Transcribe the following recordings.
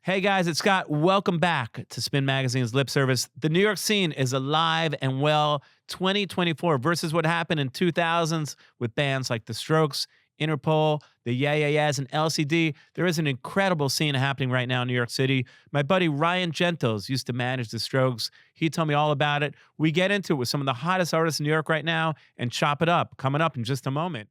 Hey guys, it's Scott. Welcome back to Spin Magazine's Lip Service. The New York scene is alive and well. 2024 versus what happened in 2000s with bands like The Strokes, Interpol, the Yeah Yeah Yeahs, and LCD. There is an incredible scene happening right now in New York City. My buddy Ryan Gentles used to manage The Strokes. He told me all about it. We get into it with some of the hottest artists in New York right now and chop it up. Coming up in just a moment.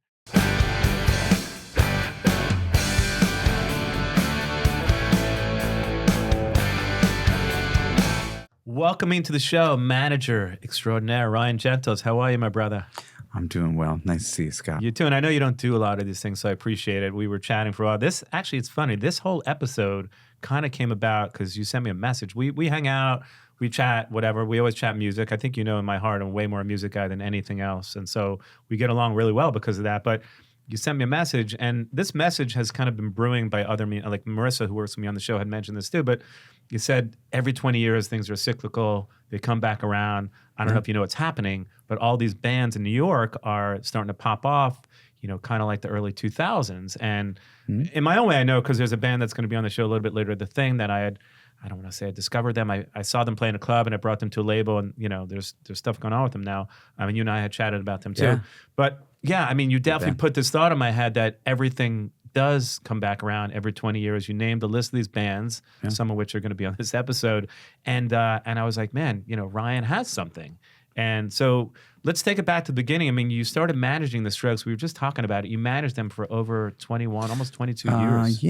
Welcoming to the show, manager extraordinaire, Ryan Gentles. How are you, my brother? I'm doing well. Nice to see you, Scott. You too, and I know you don't do a lot of these things, so I appreciate it. We were chatting for a while. It's funny. This whole episode kind of came about because you sent me a message. We hang out, we chat, whatever. We always chat music. I think you know in my heart I'm way more a music guy than anything else, and so we get along really well because of that. But you sent me a message, and this message has kind of been brewing by other like Marissa, who works with me on the show, had mentioned this too, but you said every 20 years things are cyclical, they come back around. I don't know if you know what's happening, but all these bands in New York are starting to pop off, you know, kind of like the early 2000s. And in my own way, I know because there's a band that's going to be on the show a little bit later, The Thing, that I don't want to say I discovered them. I saw them play in a club and I brought them to a label, and, you know, there's stuff going on with them now. I mean, you and I had chatted about them too. Yeah. But yeah, I mean, you definitely put this thought in my head that everything does come back around every 20 years. You named the list of these bands, some of which are going to be on this episode. And I was like, man, you know, Ryan has something. And so let's take it back to the beginning. I mean, you started managing the Strokes. We were just talking about it. You managed them for over 21, almost 22 years.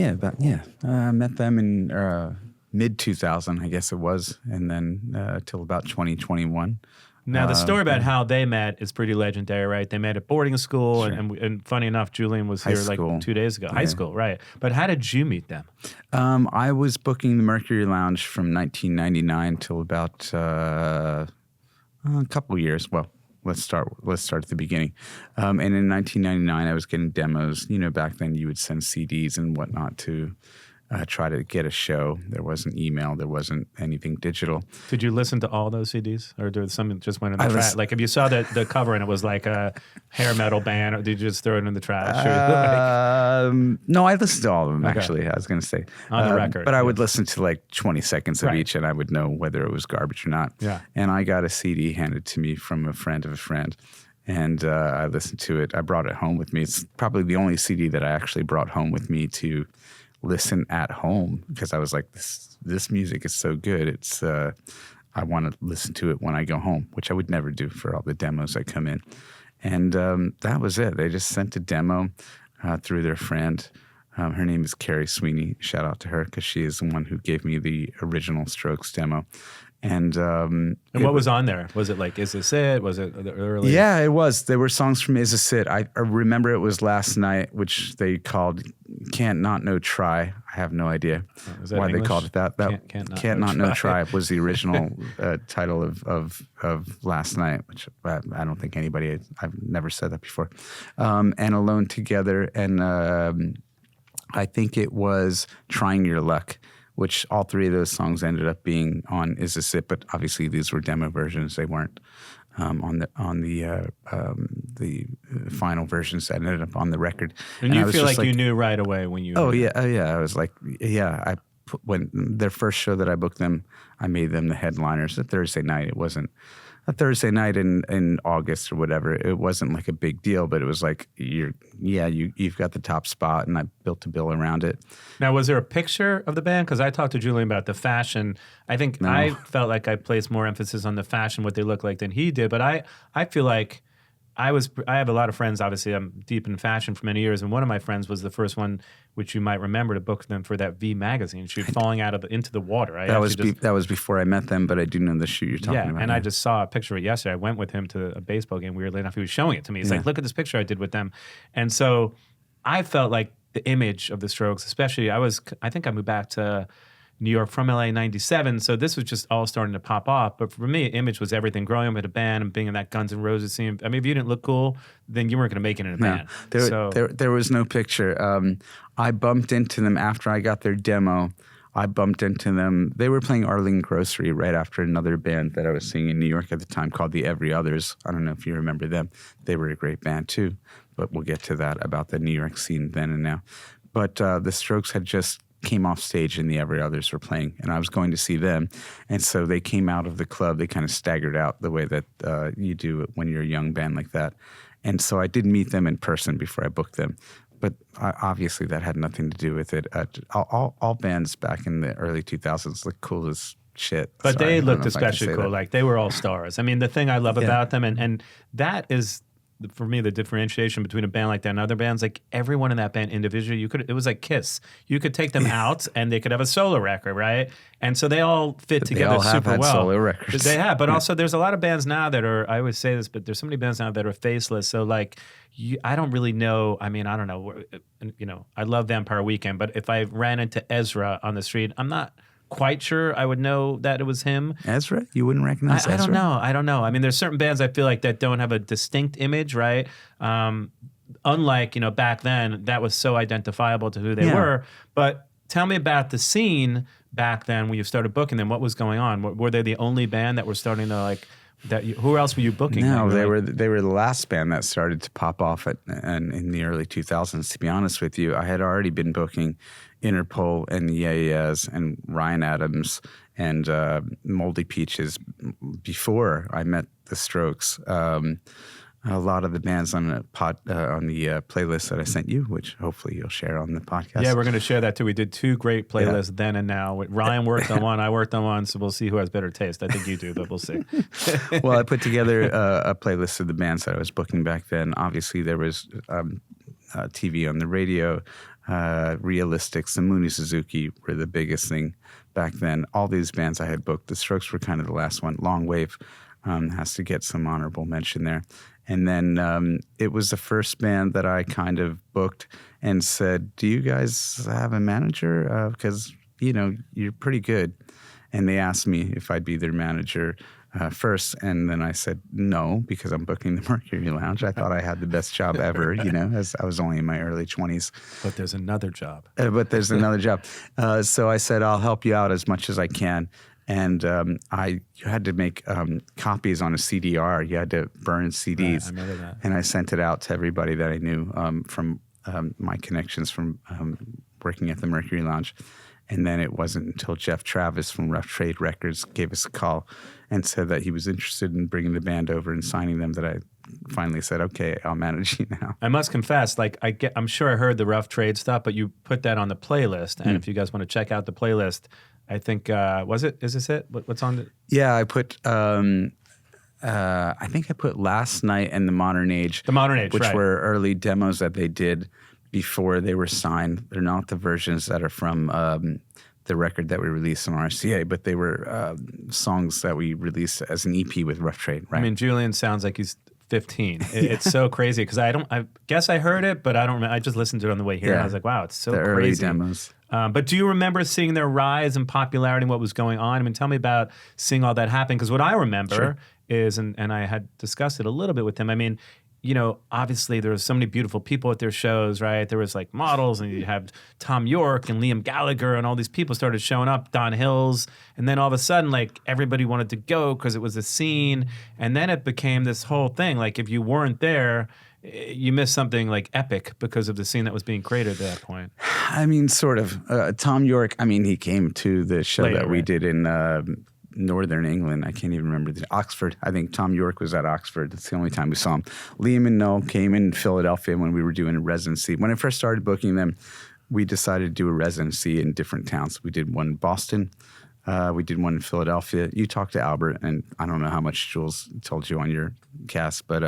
I met them in mid 2000, I guess it was, and then till about 2021. Now, the story about how they met is pretty legendary, right? They met at boarding school, Sure. and funny enough, Julian was here like 2 days ago. High school, right. But how did you meet them? I was booking the Mercury Lounge from 1999 till about a couple of years. Well, let's start at the beginning. And in 1999, I was getting demos. You know, back then you would send CDs and whatnot to try to get a show. There wasn't email. There wasn't anything digital. Did you listen to all those CDs, or did some just went in the trash? Like, if you saw the cover and it was like a hair metal band, or did you just throw it in the trash? No, I listened to all of them, actually. I was going to say. On the record. But I would listen to like 20 seconds of each, and I would know whether it was garbage or not. Yeah. And I got a CD handed to me from a friend of a friend. And I listened to it. I brought it home with me. It's probably the only CD that I actually brought home with me to listen at home, because I was like, this music is so good. It's I want to listen to it when I go home, which I would never do for all the demos that come in. And that was it. They just sent a demo through their friend. Her name is Carrie Sweeney. Shout out to her, because she is the one who gave me the original Strokes demo. And what was on there? Was it like Is This It? Was it the early? Yeah, it was. There were songs from Is This It? I remember it was Last Night, which they called Can't Not No Try. I have no idea why they called it that. Can't Not No Try was the original title of Last Night, which I don't think I've never said that before. And Alone Together, and I think it was Trying Your Luck, which all three of those songs ended up being on Is This It? But obviously these were demo versions. They weren't on the final versions that ended up on the record. And you feel like you knew right away when you... Oh, yeah. I was like, yeah. When their first show that I booked them, I made them the headliners. A Thursday night. It wasn't a Thursday night in August or whatever. It wasn't like a big deal, but it was like, you've got the top spot, and I built a bill around it. Now, was there a picture of the band? Because I talked to Julian about the fashion. I think I felt like I placed more emphasis on the fashion, what they look like, than he did. But I feel like I have a lot of friends. Obviously, I'm deep in fashion for many years, and one of my friends was the first one, which you might remember, to book them for that V magazine shoot, falling into the water. That was before I met them, but I do know the shoot you're talking about. Yeah, and I just saw a picture of it yesterday. I went with him to a baseball game. Weirdly enough, he was showing it to me. He's like, "Look at this picture I did with them," and so I felt like the image of the Strokes, especially. I think I moved back to New York from LA in 97, so this was just all starting to pop off. But for me, image was everything. Growing up in a band and being in that Guns N' Roses scene, I mean, if you didn't look cool, then you weren't going to make it in a band. There was no picture. I bumped into them after I got their demo. I bumped into them. They were playing Arlene Grocery right after another band that I was seeing in New York at the time called the Every Others. I don't know if you remember them. They were a great band too, but we'll get to that about the New York scene then and now. But the Strokes had just came off stage and the Every Others were playing, and I was going to see them. And so they came out of the club. They kind of staggered out the way that you do when you're a young band like that. And so I did meet them in person before I booked them. But obviously that had nothing to do with it. All bands back in the early 2000s looked cool as shit. But they looked especially cool. Like they were all stars. I mean, the thing I love about them, and that is, for me, the differentiation between a band like that and other bands, like everyone in that band individually, it was like Kiss. You could take them out and they could have a solo record, right? And so they all fit together super well. Solo records. They have, but also there's a lot of bands now that are, I always say this, but there's so many bands now that are faceless. So like, I don't really know. I mean, I don't know. You know, I love Vampire Weekend, but if I ran into Ezra on the street, I'm not quite sure I would know that it was him. Ezra? You wouldn't recognize Ezra? I don't know. I mean, there's certain bands I feel like that don't have a distinct image, right? Unlike, back then, that was so identifiable to who they were. But tell me about the scene back then when you started booking them. What was going on? Were they the only band that were starting to who else were you booking? No, they were the last band that started to pop off in the early 2000s. To be honest with you, I had already been booking Interpol and the Yeah-Yeahs and Ryan Adams and Moldy Peaches before I met the Strokes. A lot of the bands on the playlist that I sent you, which hopefully you'll share on the podcast. Yeah, we're going to share that too. We did 2 great playlists then and now. Ryan worked on one, I worked on one, so we'll see who has better taste. I think you do, but we'll see. Well, I put together a playlist of the bands that I was booking back then. Obviously, there was TV on the radio, Realistics, the Mooney Suzuki were the biggest thing back then. All these bands I had booked. The Strokes were kind of the last one. Long Wave has to get some honorable mention there. And then it was the first band that I kind of booked and said, do you guys have a manager? Because, you're pretty good. And they asked me if I'd be their manager first. And then I said no, because I'm booking the Mercury Lounge. I thought I had the best job ever, as I was only in my early 20s. But there's another job. So I said, I'll help you out as much as I can. And you had to make copies on a CDR. You had to burn CDs. Right, I remember that. And I sent it out to everybody that I knew from my connections from working at the Mercury Lounge. And then it wasn't until Jeff Travis from Rough Trade Records gave us a call and said that he was interested in bringing the band over and signing them that I finally said, okay, I'll manage you now. I must confess, I'm sure I heard the Rough Trade stuff, but you put that on the playlist. And if you guys want to check out the playlist, I think, is this it? What's on the? Yeah, I put, I think I put Last Night and The Modern Age. The Modern Age, which were early demos that they did before they were signed. They're not the versions that are from the record that we released on RCA, but they were songs that we released as an EP with Rough Trade, right? I mean, Julian sounds like he's 15. It's so crazy because I guess I heard it, but I don't remember. I just listened to it on the way here and I was like, wow, it's so the crazy. Early demos. But do you remember seeing their rise in popularity and what was going on? I mean, tell me about seeing all that happen, because what I remember is, and I had discussed it a little bit with him, I mean, obviously there was so many beautiful people at their shows, right? There was like models, and you have Tom York and Liam Gallagher, and all these people started showing up, Don Hills, and then all of a sudden, like, everybody wanted to go because it was a scene, and then it became this whole thing. Like, if you weren't there, you missed something like epic because of the scene that was being created at that point. I mean, sort of. Tom York, he came to the show that we did in Northern England. I can't even remember. Oxford. I think Tom York was at Oxford. That's the only time we saw him. Liam and Noel came in Philadelphia when we were doing a residency. When I first started booking them, we decided to do a residency in different towns. We did one in Boston. We did one in Philadelphia. You talked to Albert, and I don't know how much Jules told you on your cast, but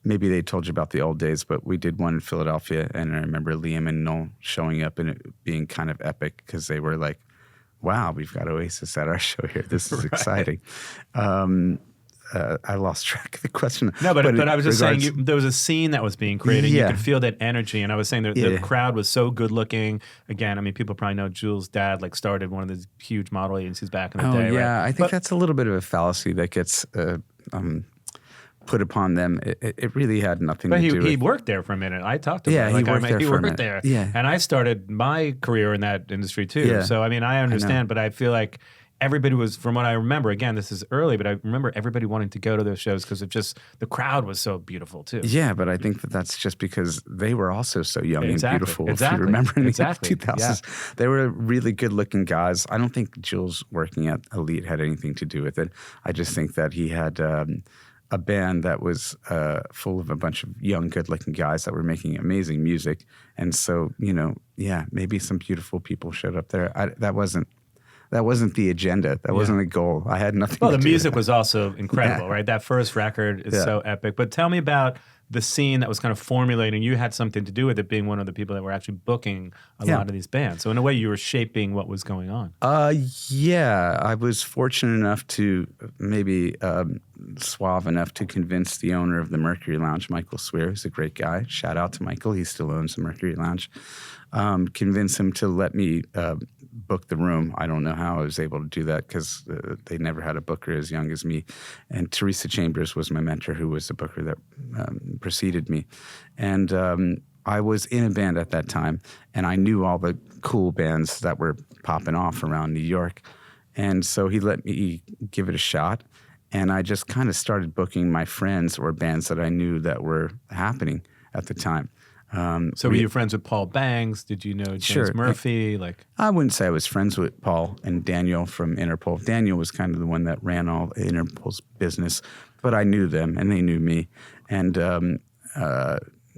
maybe they told you about the old days, but we did one in Philadelphia, and I remember Liam and Noel showing up and it being kind of epic because they were like, wow, we've got Oasis at our show here. This is exciting. I lost track of the question. No, but I was just saying there was a scene that was being created. You could feel that energy. And I was saying the crowd was so good looking. Again, I mean, people probably know Jules' dad started one of those huge model agencies back in the day. Yeah, right? I think that's a little bit of a fallacy that gets put upon them. It really had nothing to do with... he worked there for a minute. I talked to him. Yeah, he worked there for a minute. Yeah. And I started my career in that industry too. Yeah. So, I mean, I understand, but I feel like everybody was, from what I remember, again, this is early, but I remember everybody wanting to go to those shows because of just the crowd was so beautiful too. Yeah, but I think that's just because they were also so young and beautiful. Exactly. If you remember in the 2000s, yeah. they were really good-looking guys. I don't think Jules working at Elite had anything to do with it. I just think that he had a band that was full of a bunch of young, good-looking guys that were making amazing music. And so, maybe some beautiful people showed up there. That wasn't the agenda. That wasn't the goal. I had nothing to do with it. Well, the music was also incredible, right? That first record is so epic. But tell me about the scene that was kind of formulating. You had something to do with it, being one of the people that were actually booking a lot of these bands. So in a way, you were shaping what was going on. Yeah. I was fortunate enough to maybe suave enough to convince the owner of the Mercury Lounge, Michael Swear, who's a great guy. Shout out to Michael. He still owns the Mercury Lounge. Convince him to let me book the room. I don't know how I was able to do that because they never had a booker as young as me. And Teresa Chambers was my mentor, who was the booker that preceded me. And I was in a band at that time, and I knew all the cool bands that were popping off around New York. And so he let me give it a shot. And I just kind of started booking my friends or bands that I knew that were happening at the time. So were you friends with Paul Bangs? Did you know James Murphy? I wouldn't say I was friends with Paul and Daniel from Interpol. Daniel was kind of the one that ran all Interpol's business, but I knew them and they knew me. And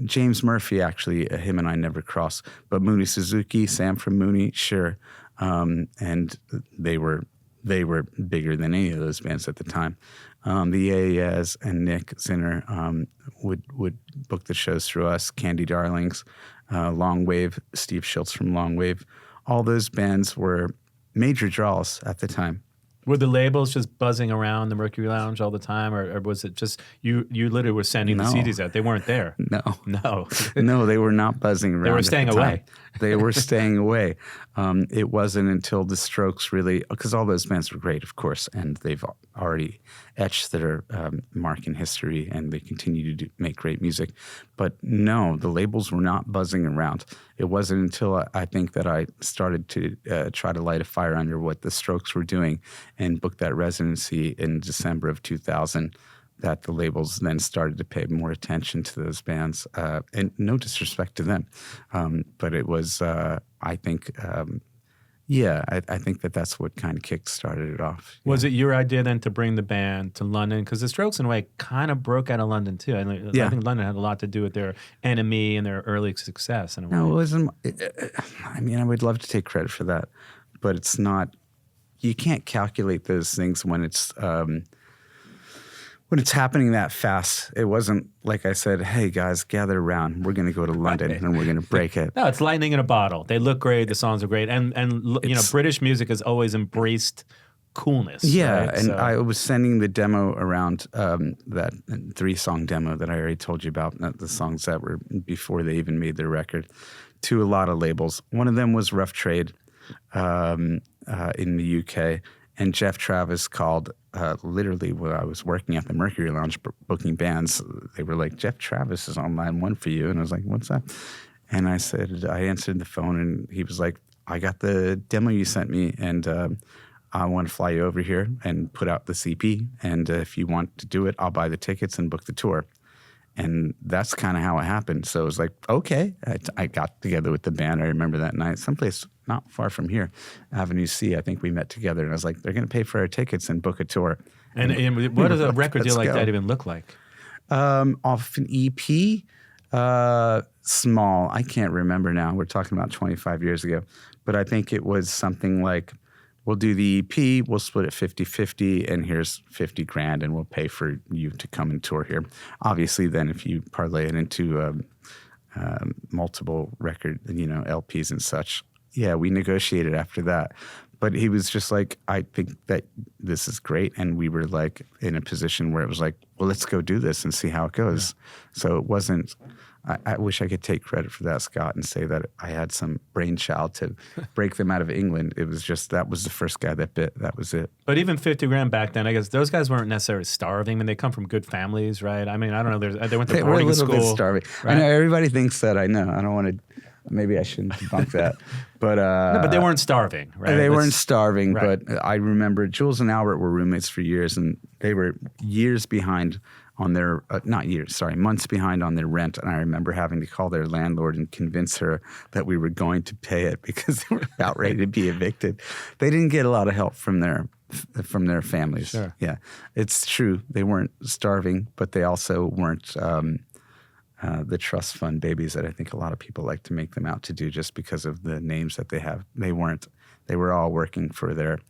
James Murphy, actually, him and I never crossed. But Mooney Suzuki, Sam from Mooney, sure. And they were bigger than any of those bands at the time. The AES and Nick Zinner would book the shows through us. Candy Darlings, Long Wave, Steve Schultz from Long Wave. All those bands were major draws at the time. Were the labels just buzzing around the Mercury Lounge all the time, or was it just you literally were sending the CDs out? They weren't there. No, they were not buzzing around. They were staying away. They were staying away. It wasn't until the Strokes really, because all those bands were great, of course, and they've already etched their mark in history, and they continue to make great music. But no, the labels were not buzzing around. It wasn't until I think that I started to try to light a fire under what the Strokes were doing and booked that residency in December of 2000 that the labels then started to pay more attention to those bands. And no disrespect to them, but it was, I think, I think that's what kind of kick-started it off. Was it your idea then to bring the band to London? Because the Strokes, in a way, kind of broke out of London, too. I think London had a lot to do with their Enemy and their early success, in a way. No, it wasn't. I mean, I would love to take credit for that, but it's not. You can't calculate those things when it's happening that fast. It wasn't like I said, hey, guys, gather around. We're going to go to London and we're going to break it. No, it's lightning in a bottle. They look great. The songs are great. And British music has always embraced coolness. Yeah, right? and I was sending the demo around, that 3-song demo that I already told you about, the songs that were before they even made their record, to a lot of labels. One of them was Rough Trade in the UK. And Jeff Travis called literally when I was working at the Mercury Lounge booking bands. They were like, Jeff Travis is on line 1 for you. And I was like, what's that? And I said, I answered the phone and he was like, I got the demo you sent me and I want to fly you over here and put out the CP. And if you want to do it, I'll buy the tickets and book the tour. And that's kind of how it happened. So it was like, okay. I got together with the band. I remember that night, someplace not far from here, Avenue C. I think we met together. And I was like, they're going to pay for our tickets and book a tour. And what does a record deal like that even look like? Off an EP, small. I can't remember now. We're talking about 25 years ago. But I think it was something like, we'll do the EP, we'll split it 50-50, and here's $50,000, and we'll pay for you to come and tour here. Obviously, then if you parlay it into multiple record, LPs and such, yeah, we negotiated after that. But he was just like, I think that this is great. And we were like in a position where it was like, well, let's go do this and see how it goes. Yeah. So it wasn't, I wish I could take credit for that, Scott, and say that I had some brainchild to break them out of England. It was just, that was the first guy that bit. That was it. But even $50,000 back then, I guess those guys weren't necessarily starving. I mean, they come from good families, right? I mean, I don't know. They went to boarding school. They were a little bit starving. Right? I know everybody thinks that. I know. I don't want to maybe I shouldn't debunk that. But no, but they weren't starving, right? They weren't starving, right. But I remember Jules and Albert were roommates for years, and they were years behind on their months behind on their rent. And I remember having to call their landlord and convince her that we were going to pay it because they were about ready to be evicted. They didn't get a lot of help from their families. Sure. Yeah, it's true. They weren't starving, but they also weren't the trust fund babies that I think a lot of people like to make them out to do just because of the names that they have. They weren't. They were all working for their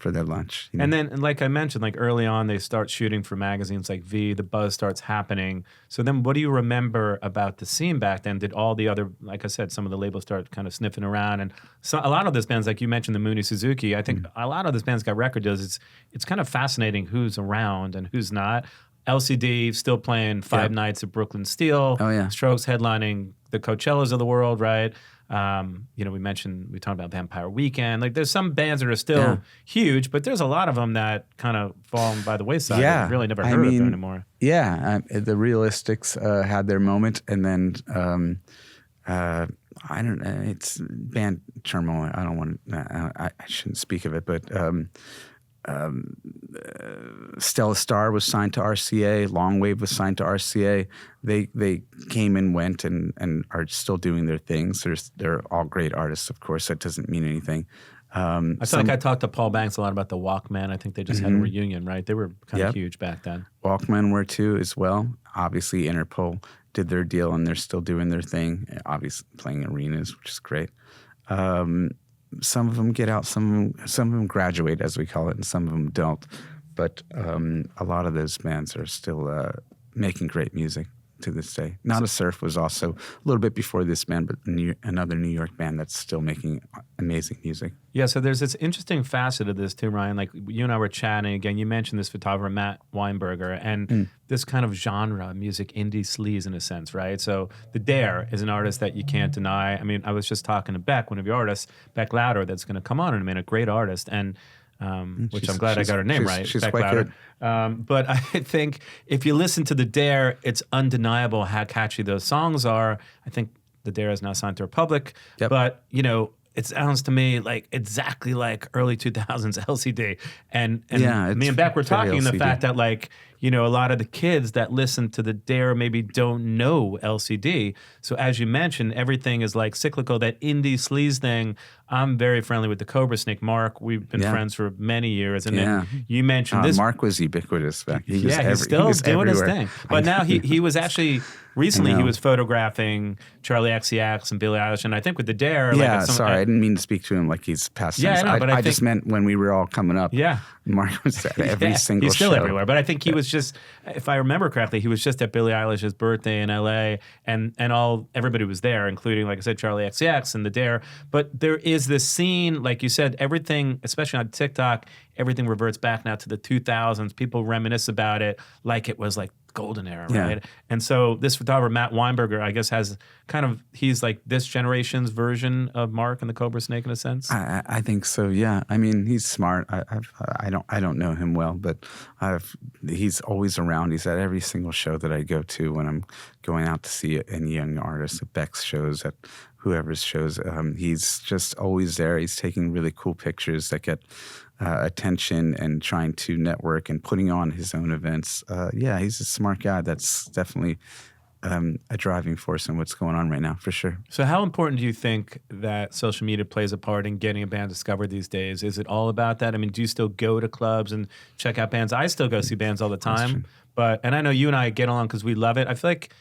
lunch. And then, like I mentioned, like early on, they start shooting for magazines like V. The buzz starts happening. So then what do you remember about the scene back then? Did all the other, like I said, some of the labels start kind of sniffing around? And so a lot of those bands, like you mentioned, the Mooney Suzuki, I think a lot of those bands got record deals. It's kind of fascinating who's around and who's not. LCD still playing five nights at Brooklyn Steel. Oh, yeah. Strokes headlining the Coachellas of the world, right? We talked about Vampire Weekend. Like, there's some bands that are still huge, but there's a lot of them that kind of fall by the wayside. Yeah, I've really never heard of them anymore. Yeah, the Realistics had their moment, and then I don't know. It's band turmoil. I don't want to. I shouldn't speak of it, but. Stella Star was signed to RCA. Longwave was signed to RCA. They came and went and are still doing their things. They're all great artists, of course. That doesn't mean anything. I feel like I talked to Paul Banks a lot about the Walkman. I think they just had a reunion, right? They were kind of huge back then. Walkman were too as well. Obviously, Interpol did their deal and they're still doing their thing. Obviously, playing arenas, which is great. Some of them get out, some of them graduate, as we call it, and some of them don't. But a lot of those bands are still making great music to this day. Not a Surf was also a little bit before this band, but another New York band that's still making amazing music. Yeah, so there's this interesting facet of this too, Ryan. Like you and I were chatting again. You mentioned this photographer, Matt Weinberger, and this kind of genre, music, indie sleaze in a sense, right? So The Dare is an artist that you can't deny. I mean, I was just talking to Bec, one of your artists, Bec Lauder, that's going to come on in a minute, a great artist, and which I'm glad I got her name right. She's Bec quite Lauder. good. But I think if you listen to The Dare, it's undeniable how catchy those songs are. I think The Dare is now signed to Republic, but it sounds to me like exactly like early 2000s LCD. And me and Bec were talking the fact that a lot of the kids that listen to The Dare maybe don't know LCD. So as you mentioned, everything is like cyclical. That indie sleaze thing, I'm very friendly with the Cobra Snake. Mark, we've been friends for many years. And then you mentioned this. Mark was ubiquitous back. He's still doing his thing. But now he was actually... Recently, he was photographing Charlie XCX and Billie Eilish, and I think with The Dare... I didn't mean to speak to him like he's past tense. I just meant when we were all coming up. Yeah. Mark was at every single he's still show. Everywhere. But I think he was just, if I remember correctly, he was just at Billie Eilish's birthday in LA, and everybody was there, including, like I said, Charlie XCX and The Dare. But there is this scene, like you said, everything, especially on TikTok, everything reverts back now to the 2000s. People reminisce about it like it was like golden era, right? And so this photographer, Matt Weinberger, I guess he's like this generation's version of Mark and the Cobra Snake in a sense. I think so. Yeah. I mean, he's smart. I don't know him well, but he's always around. He's at every single show that I go to when I'm going out to see any young artist at Bec's shows, at whoever's shows. He's just always there. He's taking really cool pictures that get attention and trying to network and putting on his own events. He's a smart guy. That's definitely a driving force in what's going on right now, for sure. So how important do you think that social media plays a part in getting a band discovered these days? Is it all about that? I mean, do you still go to clubs and check out bands? I still go see bands all the time. And I know you and I get along because we love it. I feel like,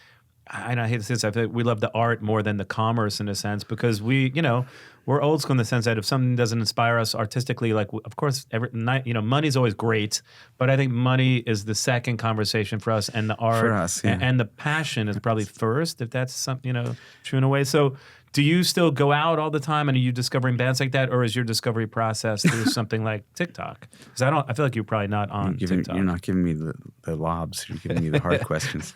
and I hate to say this, I feel like we love the art more than the commerce in a sense, because we're old school in the sense that if something doesn't inspire us artistically, like, of course, money's always great, but I think money is the second conversation for us, and the art for us, and the passion is probably first, if that's something, true in a way. So do you still go out all the time, and are you discovering bands like that, or is your discovery process through something like TikTok? Because I feel like you're probably not on TikTok. You're not giving me the lobs. You're giving me the hard questions.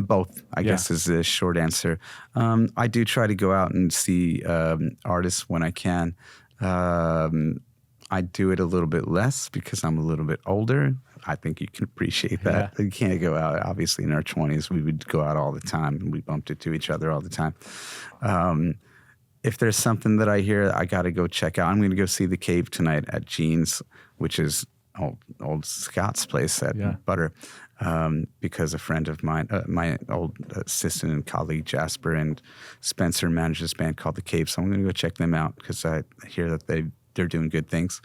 Both, I guess, is the short answer. I do try to go out and see artists when I can. I do it a little bit less because I'm a little bit older. I think you can appreciate that. You can't go out. Obviously, in our 20s, we would go out all the time, and we bumped into each other all the time. If there's something that I hear, I got to go check out. I'm going to go see The Cave tonight at Jean's, which is old Scott's place at Butter, because a friend of mine, my old assistant and colleague Jasper and Spencer, manage this band called The Cave. So I'm going to go check them out because I hear that they're doing good things.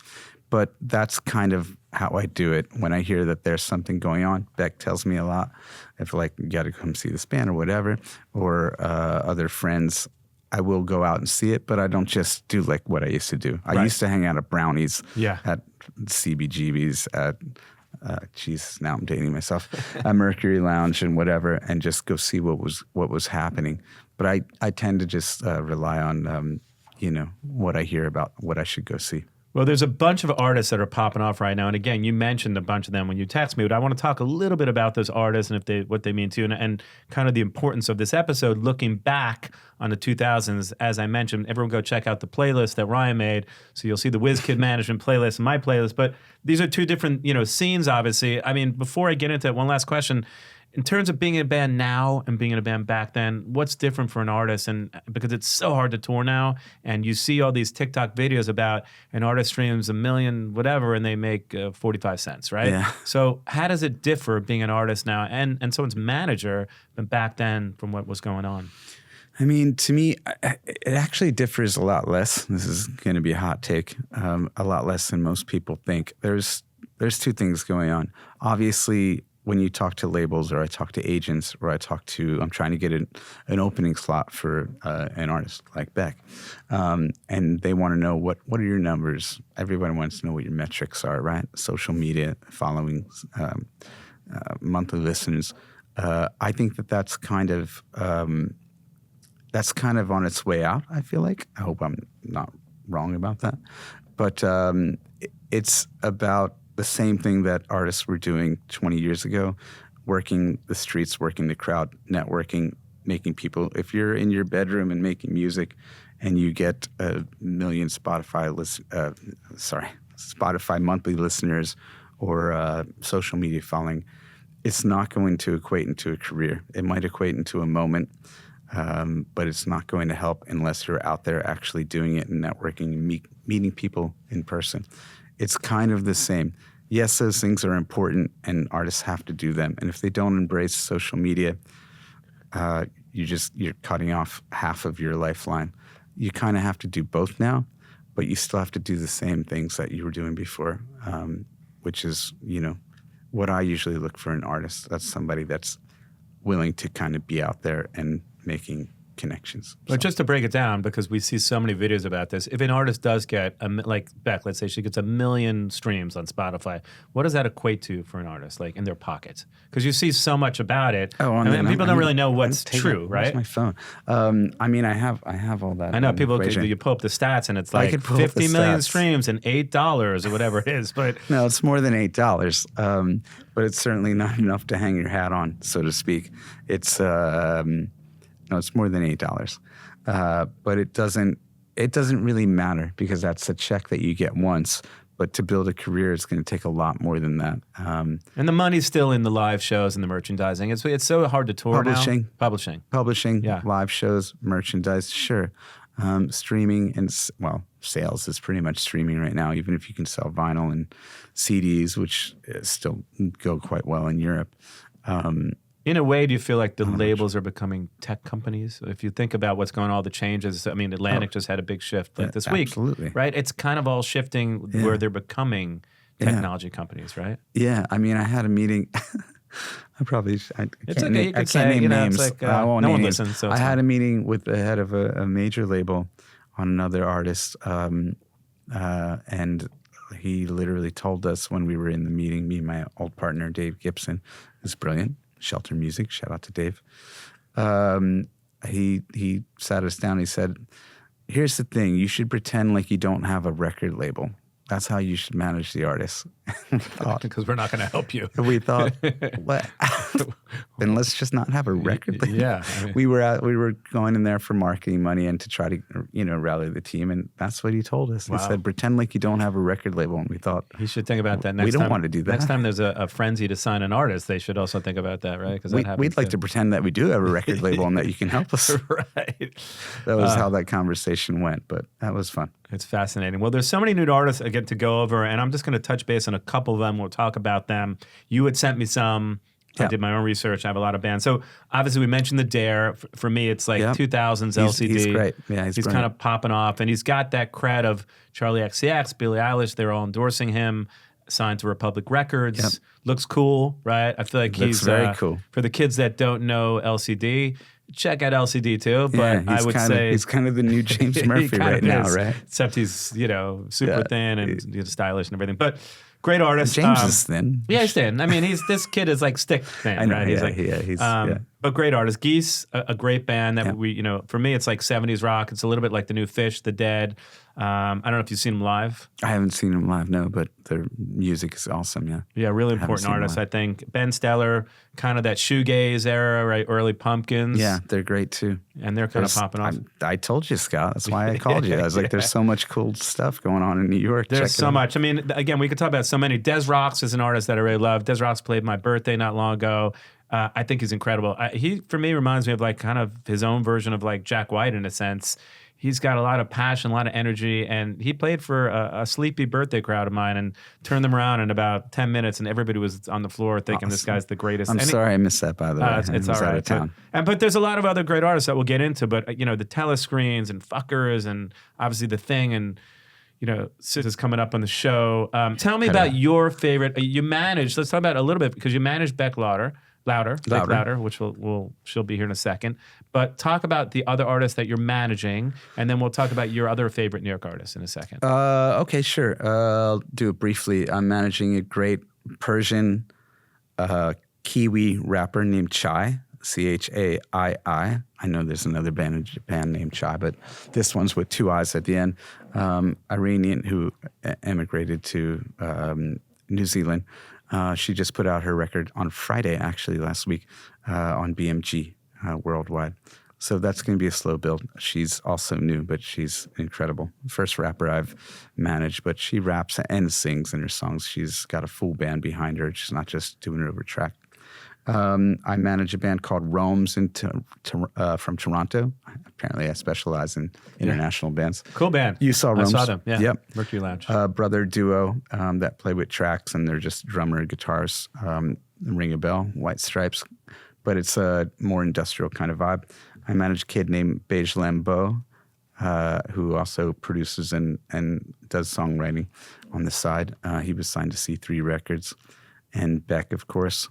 But that's kind of how I do it. When I hear that there's something going on, Bec tells me a lot. If like, you got to come see this band or whatever, or other friends, I will go out and see it, but I don't just do like what I used to do. I used to hang out at Brownies, at CBGB's, at, now I'm dating myself, at Mercury Lounge and whatever, and just go see what was happening. But I tend to just rely on, what I hear about what I should go see. Well, there's a bunch of artists that are popping off right now. And again, you mentioned a bunch of them when you text me, but I want to talk a little bit about those artists and what they mean to you and kind of the importance of this episode, looking back on the 2000s. As I mentioned, everyone go check out the playlist that Ryan made. So you'll see the WizKid Management playlist and my playlist. But these are two different, scenes, obviously. I mean, before I get into it, one last question. In terms of being in a band now and being in a band back then, what's different for an artist? And because it's so hard to tour now, and you see all these TikTok videos about an artist streams $1 million, whatever, and they make 45 cents, right? Yeah. So how does it differ being an artist now and someone's manager than back then from what was going on? I mean, to me, it actually differs a lot less. This is going to be a hot take, a lot less than most people think. There's two things going on. Obviously, when you talk to labels or I talk to agents or I'm trying to get an opening slot for an artist like Bec, and they want to know what are your numbers. Everyone wants to know what your metrics are, right? Social media, following, monthly listeners. I think that's kind of on its way out, I feel like. I hope I'm not wrong about that. But it's about the same thing that artists were doing 20 years ago, working the streets, working the crowd, networking, making people. If you're in your bedroom and making music and you get 1 million Spotify monthly listeners or social media following, it's not going to equate into a career. It might equate into a moment, but it's not going to help unless you're out there actually doing it and networking and meeting people in person. It's kind of the same. Yes, those things are important, and artists have to do them. And if they don't embrace social media, you're cutting off half of your lifeline. You kind of have to do both now, but you still have to do the same things that you were doing before, which is, what I usually look for in an artist. That's somebody that's willing to kind of be out there and making connections. But just to break it down, because we see so many videos about this, if an artist does get, like Bec, let's say she gets 1 million streams on Spotify, what does that equate to for an artist, like in their pockets? Because you see so much about it, and people don't really know what's true, right? Where's my phone? I have all that. I know people, you pull up the stats and it's like 50 million streams and $8 or whatever it is, but no, it's more than $8, but it's certainly not enough to hang your hat on, so to speak. It's no, it's more than $8, but it doesn't really matter because that's a check that you get once. But to build a career, it's going to take a lot more than that. And the money's still in the live shows and the merchandising. It's so hard to tour now. Publishing, live shows, merchandise, sure. Streaming and sales is pretty much streaming right now. Even if you can sell vinyl and CDs, which still go quite well in Europe. In a way, do you feel like the labels are becoming tech companies? If you think about what's going on, all the changes, I mean, Atlantic just had a big shift this week, right? It's kind of all shifting where they're becoming technology companies, right? Yeah, I mean, I had a meeting. I can't name names. Like, I won't no name one names. listens. So I had a meeting with the head of a major label on another artist, and he literally told us when we were in the meeting, me and my old partner, Dave Gibson, who's brilliant, Shelter Music, shout out to Dave. He sat us down. He said, here's the thing. You should pretend like you don't have a record label. That's how you should manage the artists. Because we're not going to help you. We thought, what? then let's just not have a record label. Yeah. We were going in there for marketing money and to try to, rally the team. And that's what he told us. He said, pretend like you don't have a record label. And we thought, he should think about that next time. We don't want to do that. Next time there's a frenzy to sign an artist, they should also think about that, right? Because we'd like to pretend that we do have a record label and that you can help us. Right. That was how that conversation went, but that was fun. It's fascinating. Well, there's so many new artists I get to go over, and I'm just going to touch base on a couple of them. We'll talk about them. You had sent me some. I did my own research. I have a lot of bands. So obviously we mentioned the Dare. For me, it's like 2000s LCD. He's great. Yeah, he's kind of popping off. And he's got that cred of Charlie XCX, Billie Eilish. They're all endorsing him. Signed to Republic Records. Yep. Looks cool, right? I feel like he's very cool. For the kids that don't know LCD, check out LCD too. But I would say he's kind of the new James Murphy right now, right? Except he's super thin and stylish and everything. But great artist. James is thin. Yeah, he's thin. I mean, this kid is like stick thin, I know, right? But great artist. Geese, a great band that we, for me, it's like 70s rock. It's a little bit like the new Fish, the Dead. I don't know if you've seen them live. I haven't seen them live, no, but their music is awesome, yeah. Yeah, really important artist, I think. Ben Steller, kind of that shoegaze era, right? Early Pumpkins. Yeah, they're great too. And they're kind of popping off. I told you, Scott. That's why I called you. I was like, there's so much cool stuff going on in New York. There's so much. I mean, again, we could talk about so many. Des Rox is an artist that I really love. Des Rox played my birthday not long ago. I think he's incredible. He, for me, reminds me of like kind of his own version of like Jack White in a sense. He's got a lot of passion, a lot of energy, and he played for a sleepy birthday crowd of mine and turned them around in about 10 minutes, and everybody was on the floor thinking this guy's the greatest. I'm sorry I missed that, by the way. It's all right. Out of town. But there's a lot of other great artists that we'll get into, but, the Telescreens and Fuckers and obviously The Thing and, Sid is coming up on the show. Tell me about your favorite. Let's talk about it a little bit, because you managed Bec Lauder, which she'll be here in a second. But talk about the other artists that you're managing, and then we'll talk about your other favorite New York artists in a second. Okay, sure. I'll do it briefly. I'm managing a great Persian Kiwi rapper named Chai, Chai. I know there's another band in Japan named Chai, but this one's with two I's at the end. Iranian who emigrated to New Zealand. She just put out her record on Friday, actually, last week, on BMG worldwide. So that's going to be a slow build. She's also new, but she's incredible. First rapper I've managed, but she raps and sings in her songs. She's got a full band behind her. She's not just doing it over track. I manage a band called Rome's from Toronto. Apparently, I specialize in international bands. Cool band. You saw Rome's? I saw them, yeah. Yep. Mercury Lounge. Brother duo that play with tracks, and they're just drummer and guitars. Ring a bell, White Stripes. But it's a more industrial kind of vibe. I manage a kid named Beige Lambeau, who also produces and does songwriting on the side. He was signed to C3 Records. And Bec, of course.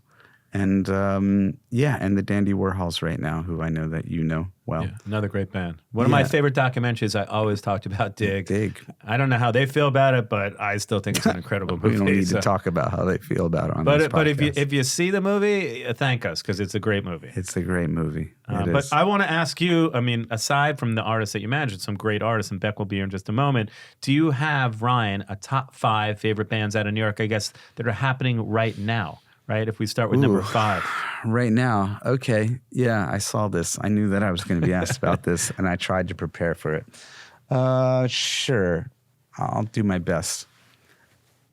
And and the Dandy Warhols right now, who I know that you know well. Yeah, another great band. One of my favorite documentaries I always talked about, Dig. I don't know how they feel about it, but I still think it's an incredible movie. We don't need to talk about how they feel about it on this podcast. But if you see the movie, thank us, because it's a great movie. It's a great movie. But I want to ask you, I mean, aside from the artists that you manage, some great artists, and Bec will be here in just a moment, do you have, Ryan, a top 5 favorite bands out of New York, I guess, that are happening right now? Right? If we start with number 5. Right now. Okay. Yeah, I saw this. I knew that I was going to be asked about this, and I tried to prepare for it. Sure. I'll do my best.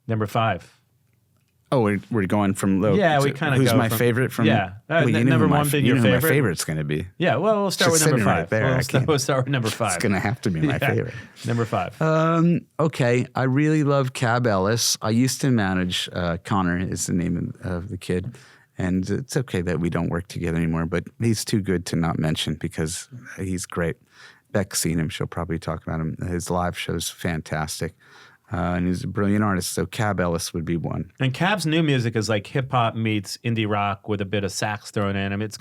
Number 5. Oh, we're going from low. Yeah, we kind of Who's my favorite from? Yeah. Number 1 being your favorite. My favorite's going to be. Yeah, well, we'll start with number 5. Right there. We'll start with number 5. It's going to have to be my favorite. Number 5. Okay, I really love Cab Ellis. I used to manage Connor is the name of the kid. And it's okay that we don't work together anymore, but he's too good to not mention because he's great. Bec's seen him. She'll probably talk about him. His live show's fantastic. And he's a brilliant artist, so Cab Ellis would be one. And Cab's new music is like hip hop meets indie rock with a bit of sax thrown in. I mean, it's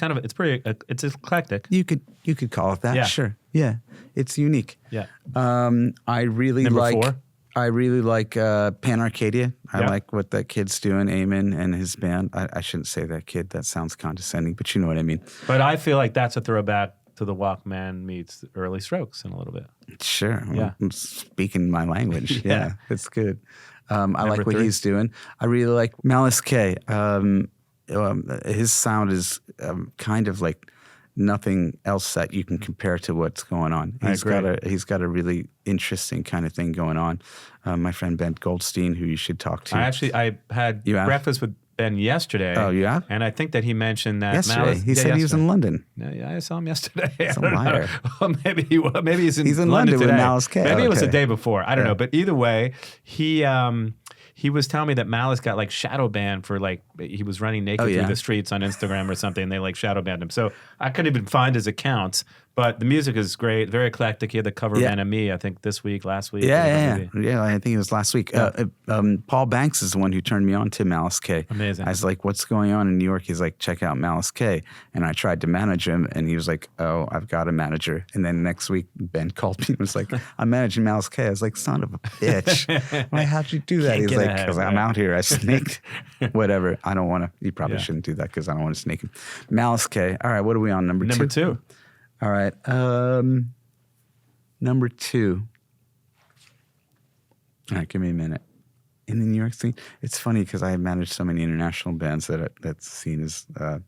eclectic. You could call it that. Yeah. Sure. Yeah, it's unique. Yeah. I really Number like. 4? I really like Pan Arcadia. I like what that kid's doing, Eamon and his band. I shouldn't say that kid. That sounds condescending, but you know what I mean. But I feel like that's a throwback to the Walkman meets Early Strokes in a little bit. Sure. Yeah. I'm speaking my language. Yeah, it's good. I like what three. he's doing. I really like Malice K. his sound is kind of like nothing else that you can compare to what's going on. He's got a really interesting kind of thing going on. My friend Ben Goldstein, who you should talk to. I had breakfast with Ben yesterday. Oh, yeah? And I think that he mentioned that yesterday. He said he was in London. Yeah, I saw him yesterday. He's a liar. Well, maybe he's in London today. with Malice K. Maybe it was the day before. I don't know. But either way, he was telling me that Malice got like shadow banned for like he was running naked through the streets on Instagram or something, and they like shadow banned him. So I couldn't even find his accounts. But the music is great, very eclectic. He had the cover of Enemy, I think last week. Yeah. I think it was last week. Yeah. Paul Banks is the one who turned me on to Malice K. Amazing. I was like, "What's going on in New York?" He's like, "Check out Malice K." And I tried to manage him, and he was like, "Oh, I've got a manager." And then next week, Ben called me and was like, "I'm managing Malice K." I was like, "Son of a bitch! Like, how'd you do that?" He's like, "Because I'm out here. I snake whatever. I don't want to. You probably shouldn't do that because I don't want to snake him." Malice K. All right, what are we on? Number two. All right. Number 2. All right, give me a minute. In the New York scene, it's funny because I have managed so many international bands that scene is. I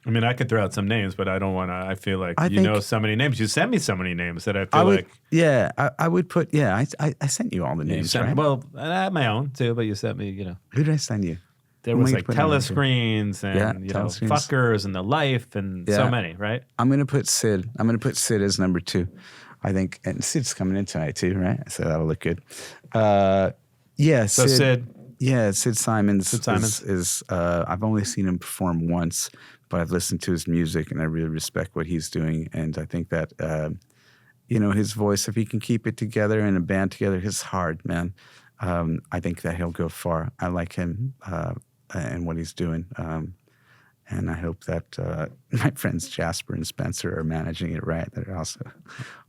mean, I could throw out some names, but I don't want to. I feel like you know so many names. You sent me so many names that I feel like. Yeah, I would put. Yeah, I sent you all the names. Right? Well, I have my own too, but you sent me. Who did I send you? There was like Telescreens and Fuckers and The Life and so many, right? I'm gonna put Sid. I'm gonna put Sid as number 2. I think, and Sid's coming in tonight too, right? So that'll look good. So Sid. Yeah, Sid Simons. Is I've only seen him perform once, but I've listened to his music and I really respect what he's doing. And I think that his voice, if he can keep it together in a band together, it's hard, man. I think that he'll go far. I like him and what he's doing. And I hope that my friends Jasper and Spencer are managing it right. That are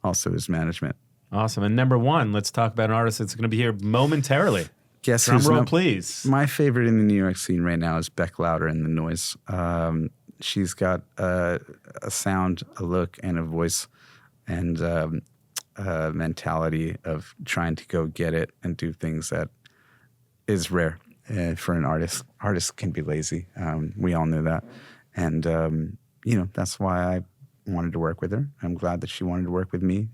also his management. Awesome. And number 1, let's talk about an artist that's going to be here momentarily. Guess Drum roll, please. My favorite in the New York scene right now is Bec Lauder and The Noise. She's got a sound, a look, and a voice, and mentality of trying to go get it and do things that is rare for an artist. Artists can be lazy. We all know that. And, that's why I wanted to work with her. I'm glad that she wanted to work with me.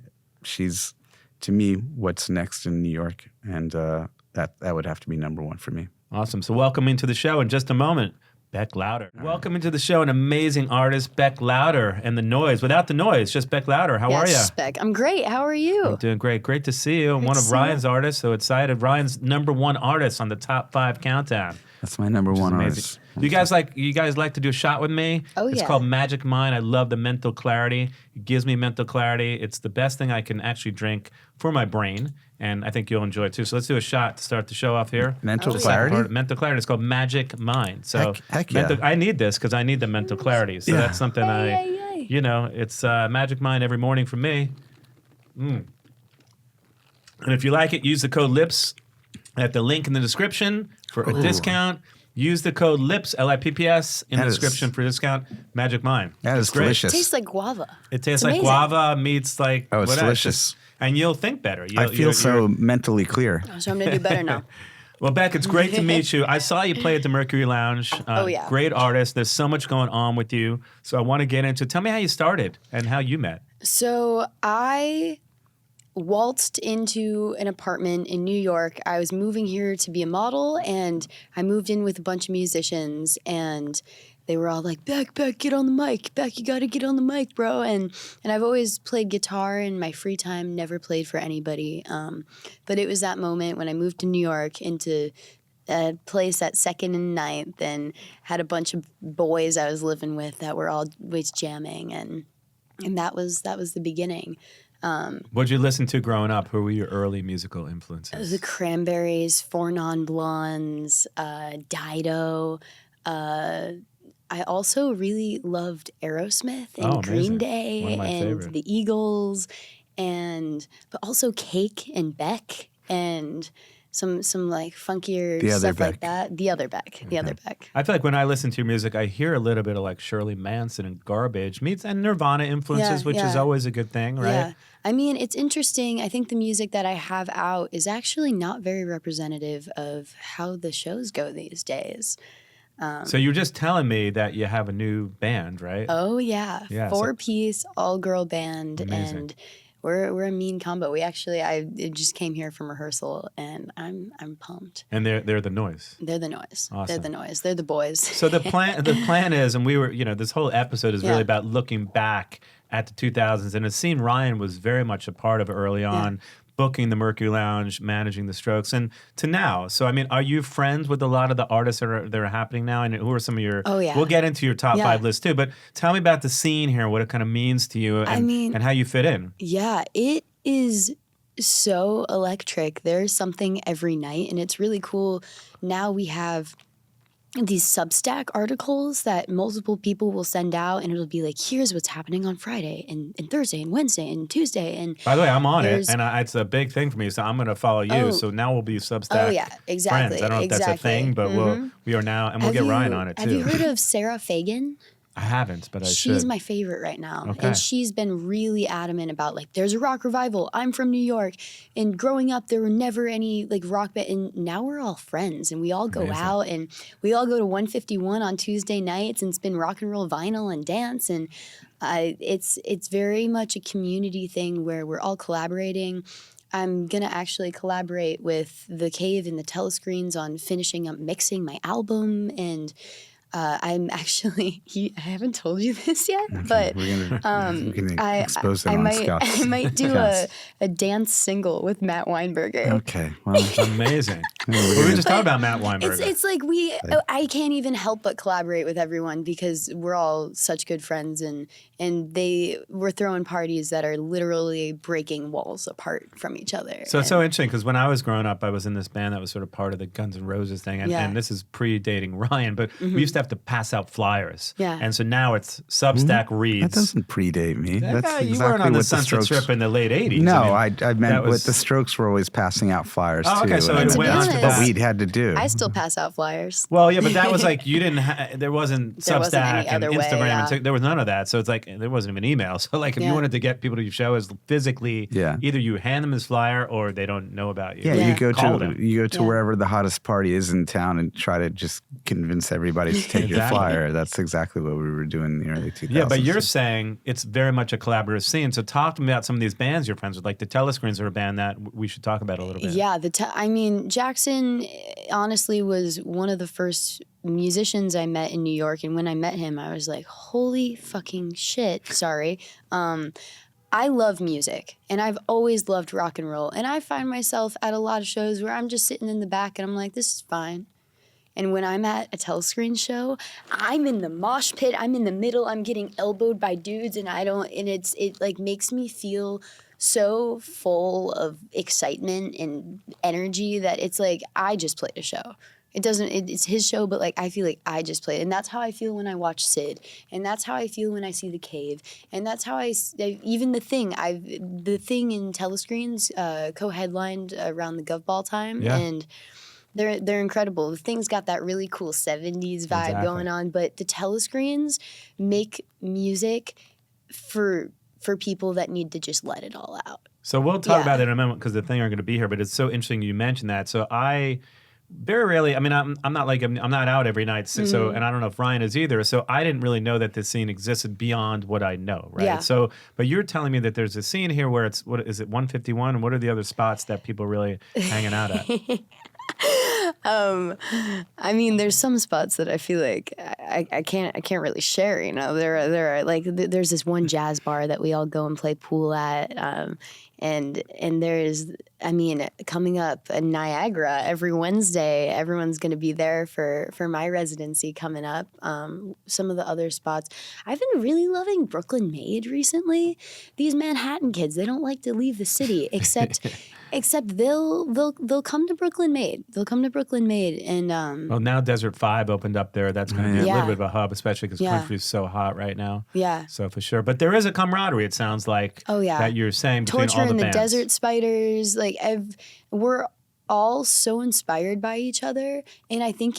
She's, to me, what's next in New York. And that would have to be number 1 for me. Awesome. So welcome into the show in just a moment. Bec Lauder. Welcome into the show, an amazing artist, Bec Lauder, and The Noise. Without the noise, just Bec Lauder. How are you? Yes, Bec. I'm great. How are you? I'm doing great. Great to see you. One of Ryan's artists, so excited. Ryan's number 1 artist on the top 5 countdown. That's my number 1 artist. You guys like to do a shot with me? Oh, It's called Magic Mind. I love the mental clarity. It gives me mental clarity. It's the best thing I can actually drink for my brain, and I think you'll enjoy it too. So let's do a shot to start the show off here. Mental clarity? Mental clarity. It's called Magic Mind. So heck yeah. I need this because I need the mental clarity. So that's something it's Magic Mind every morning for me. And if you like it, use the code LIPS at the link in the description for a discount. Use the code LIPS, LIPPS, in the description for discount. Magic Mind. That is delicious. It tastes like guava. It tastes like guava meets like it's delicious. And you'll think better. I feel so mentally clear. So I'm going to do better now. Well, Bec, it's great to meet you. I saw you play at the Mercury Lounge. Great artist. There's so much going on with you. So I want to get into. Tell me how you started and how you met. So I waltzed into an apartment in New York. I was moving here to be a model, and I moved in with a bunch of musicians, and they were all like, Bec, get on the mic. Bec, you got to get on the mic, bro. And I've always played guitar in my free time, never played for anybody. But it was that moment when I moved to New York into a place at 2nd and 9th and had a bunch of boys I was living with that were always jamming. And that was the beginning. What'd you listen to growing up? Who were your early musical influences? The Cranberries, Four Non Blondes, Dido. I also really loved Aerosmith and Green Day and the Eagles, but also Cake and Beck and some like funkier stuff like that. The other Bec. I feel like when I listen to your music, I hear a little bit of like Shirley Manson and Garbage and Nirvana influences, which is always a good thing, right? Yeah. I mean, it's interesting. I think the music that I have out is actually not very representative of how the shows go these days. So you were just telling me that you have a new band, right? Oh yeah, Yeah, 4-piece all-girl band, Amazing. and we're a mean combo. I just came here from rehearsal, and I'm pumped. And they're the Noise. They're the Noise. Awesome. They're the Noise. They're the boys. So the plan is, and we were, this whole episode is really about looking back at the 2000s, and a scene Ryan was very much a part of early on. Booking the Mercury Lounge, managing the Strokes, and to now. So, I mean, are you friends with a lot of the artists that are happening now? And who are some of your? Oh yeah. We'll get into your top 5 list too. But tell me about the scene here, what it kind of means to you, and how you fit in. Yeah, it is so electric. There's something every night, and it's really cool. Now we have these Substack articles that multiple people will send out, and it'll be like, here's what's happening on Friday and Thursday and Wednesday and Tuesday. And by the way, I'm on it, and it's a big thing for me, so I'm going to follow you. So now we'll be Substack friends. I don't know if that's a thing, but we are now, and we'll get Ryan on it too. Have you heard of Sarah Fagan? I haven't, but I should. She's my favorite right now. Okay. And she's been really adamant about, like, there's a rock revival. I'm from New York. And growing up, there were never any, like, rock band. And now we're all friends. And we all go out. And we all go to 151 on Tuesday nights and spin rock and roll vinyl and dance. And it's very much a community thing where we're all collaborating. I'm going to actually collaborate with The Cave and the Telescreens on finishing up mixing my album. And I'm actually, I haven't told you this yet, but we're gonna expose them I on Scouts. I might do a dance single with Matt Weinberger. Okay, well, amazing. We were just talking about Matt Weinberger. It's like I can't even help but collaborate with everyone because we're all such good friends, and we're throwing parties that are literally breaking walls apart from each other. So it's so interesting because when I was growing up, I was in this band that was sort of part of the Guns N' Roses thing, and this is predating Ryan, but we used to have to pass out flyers. Yeah. And so now it's Substack reads. That doesn't predate me. That's you exactly weren't on the what Sunset Strip in the late 80s. No, I meant what the Strokes were always passing out flyers too. Okay, so it went on to what we'd had to do. I still pass out flyers. Well, yeah, but that was like you didn't. There wasn't Substack and Instagram. Way, there was none of that. So it's like there wasn't even email. So like if you wanted to get people to your show, is physically either you hand them this flyer or they don't know about you. Yeah, you go to wherever the hottest party is in town and try to just convince everybody to take your flyer. That's exactly what we were doing in the early 2000s. Yeah, but you're saying it's very much a collaborative scene. So talk to me about some of these bands you're friends with. Like the Telescreens are a band that we should talk about a little bit. Yeah, Jackson honestly was one of the first musicians I met in New York. And when I met him, I was like, holy fucking shit. Sorry. I love music, and I've always loved rock and roll. And I find myself at a lot of shows where I'm just sitting in the back and I'm like, this is fine. And when I'm at a Telescreen show, I'm in the mosh pit. I'm in the middle. I'm getting elbowed by dudes, and it like makes me feel so full of excitement and energy that it's like I just played a show. It's his show, but like I feel like I just played. And that's how I feel when I watch Sid. And that's how I feel when I see The Cave. And that's how even The Thing in Telescreens co-headlined around the Gov Ball time. Yeah. And they're incredible. The Thing's got that really cool 70s vibe going on, but the Telescreens make music for people that need to just let it all out. So we'll talk about it in a moment because The Thing aren't going to be here, but it's so interesting you mentioned that. So I very rarely, I mean, I'm not out every night, so and I don't know if Ryan is either. So I didn't really know that this scene existed beyond what I know, right? Yeah. So, but you're telling me that there's a scene here where it's, what is it, 151, and what are the other spots that people are really hanging out at? I mean, there's some spots that I feel like I can't really share. You know, there are like there's this one jazz bar that we all go and play pool at, and there's, I mean, coming up in Niagara every Wednesday, everyone's going to be there for my residency coming up. Some of the other spots, I've been really loving Brooklyn Made recently. These Manhattan kids, they don't like to leave the city, except they'll come to Brooklyn Made. They'll come to Brooklyn Made, and well, now Desert 5 opened up there. That's going to be a little bit of a hub, especially because country is so hot right now. Yeah. So for sure, but there is a camaraderie. It sounds like. Oh yeah. That you're saying between Torture all the and the bands. Desert Spiders, like we're all so inspired by each other, and I think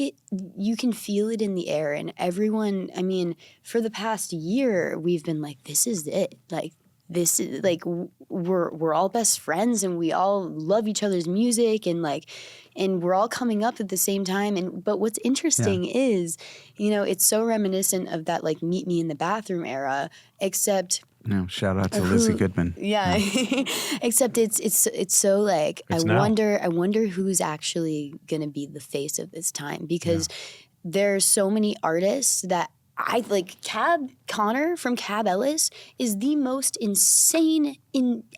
you can feel it in the air. And everyone, I mean, for the past year, we've been like, this is it. Like, this is like, we're all best friends and we all love each other's music and we're all coming up at the same time. But what's interesting is, it's so reminiscent of that like meet me in the bathroom era, except shout out to Lizzie Goodman. Yeah. Except it's so like I wonder who's actually gonna be the face of this time, because there's so many artists that I like. Connor from Cab Ellis is the most insane,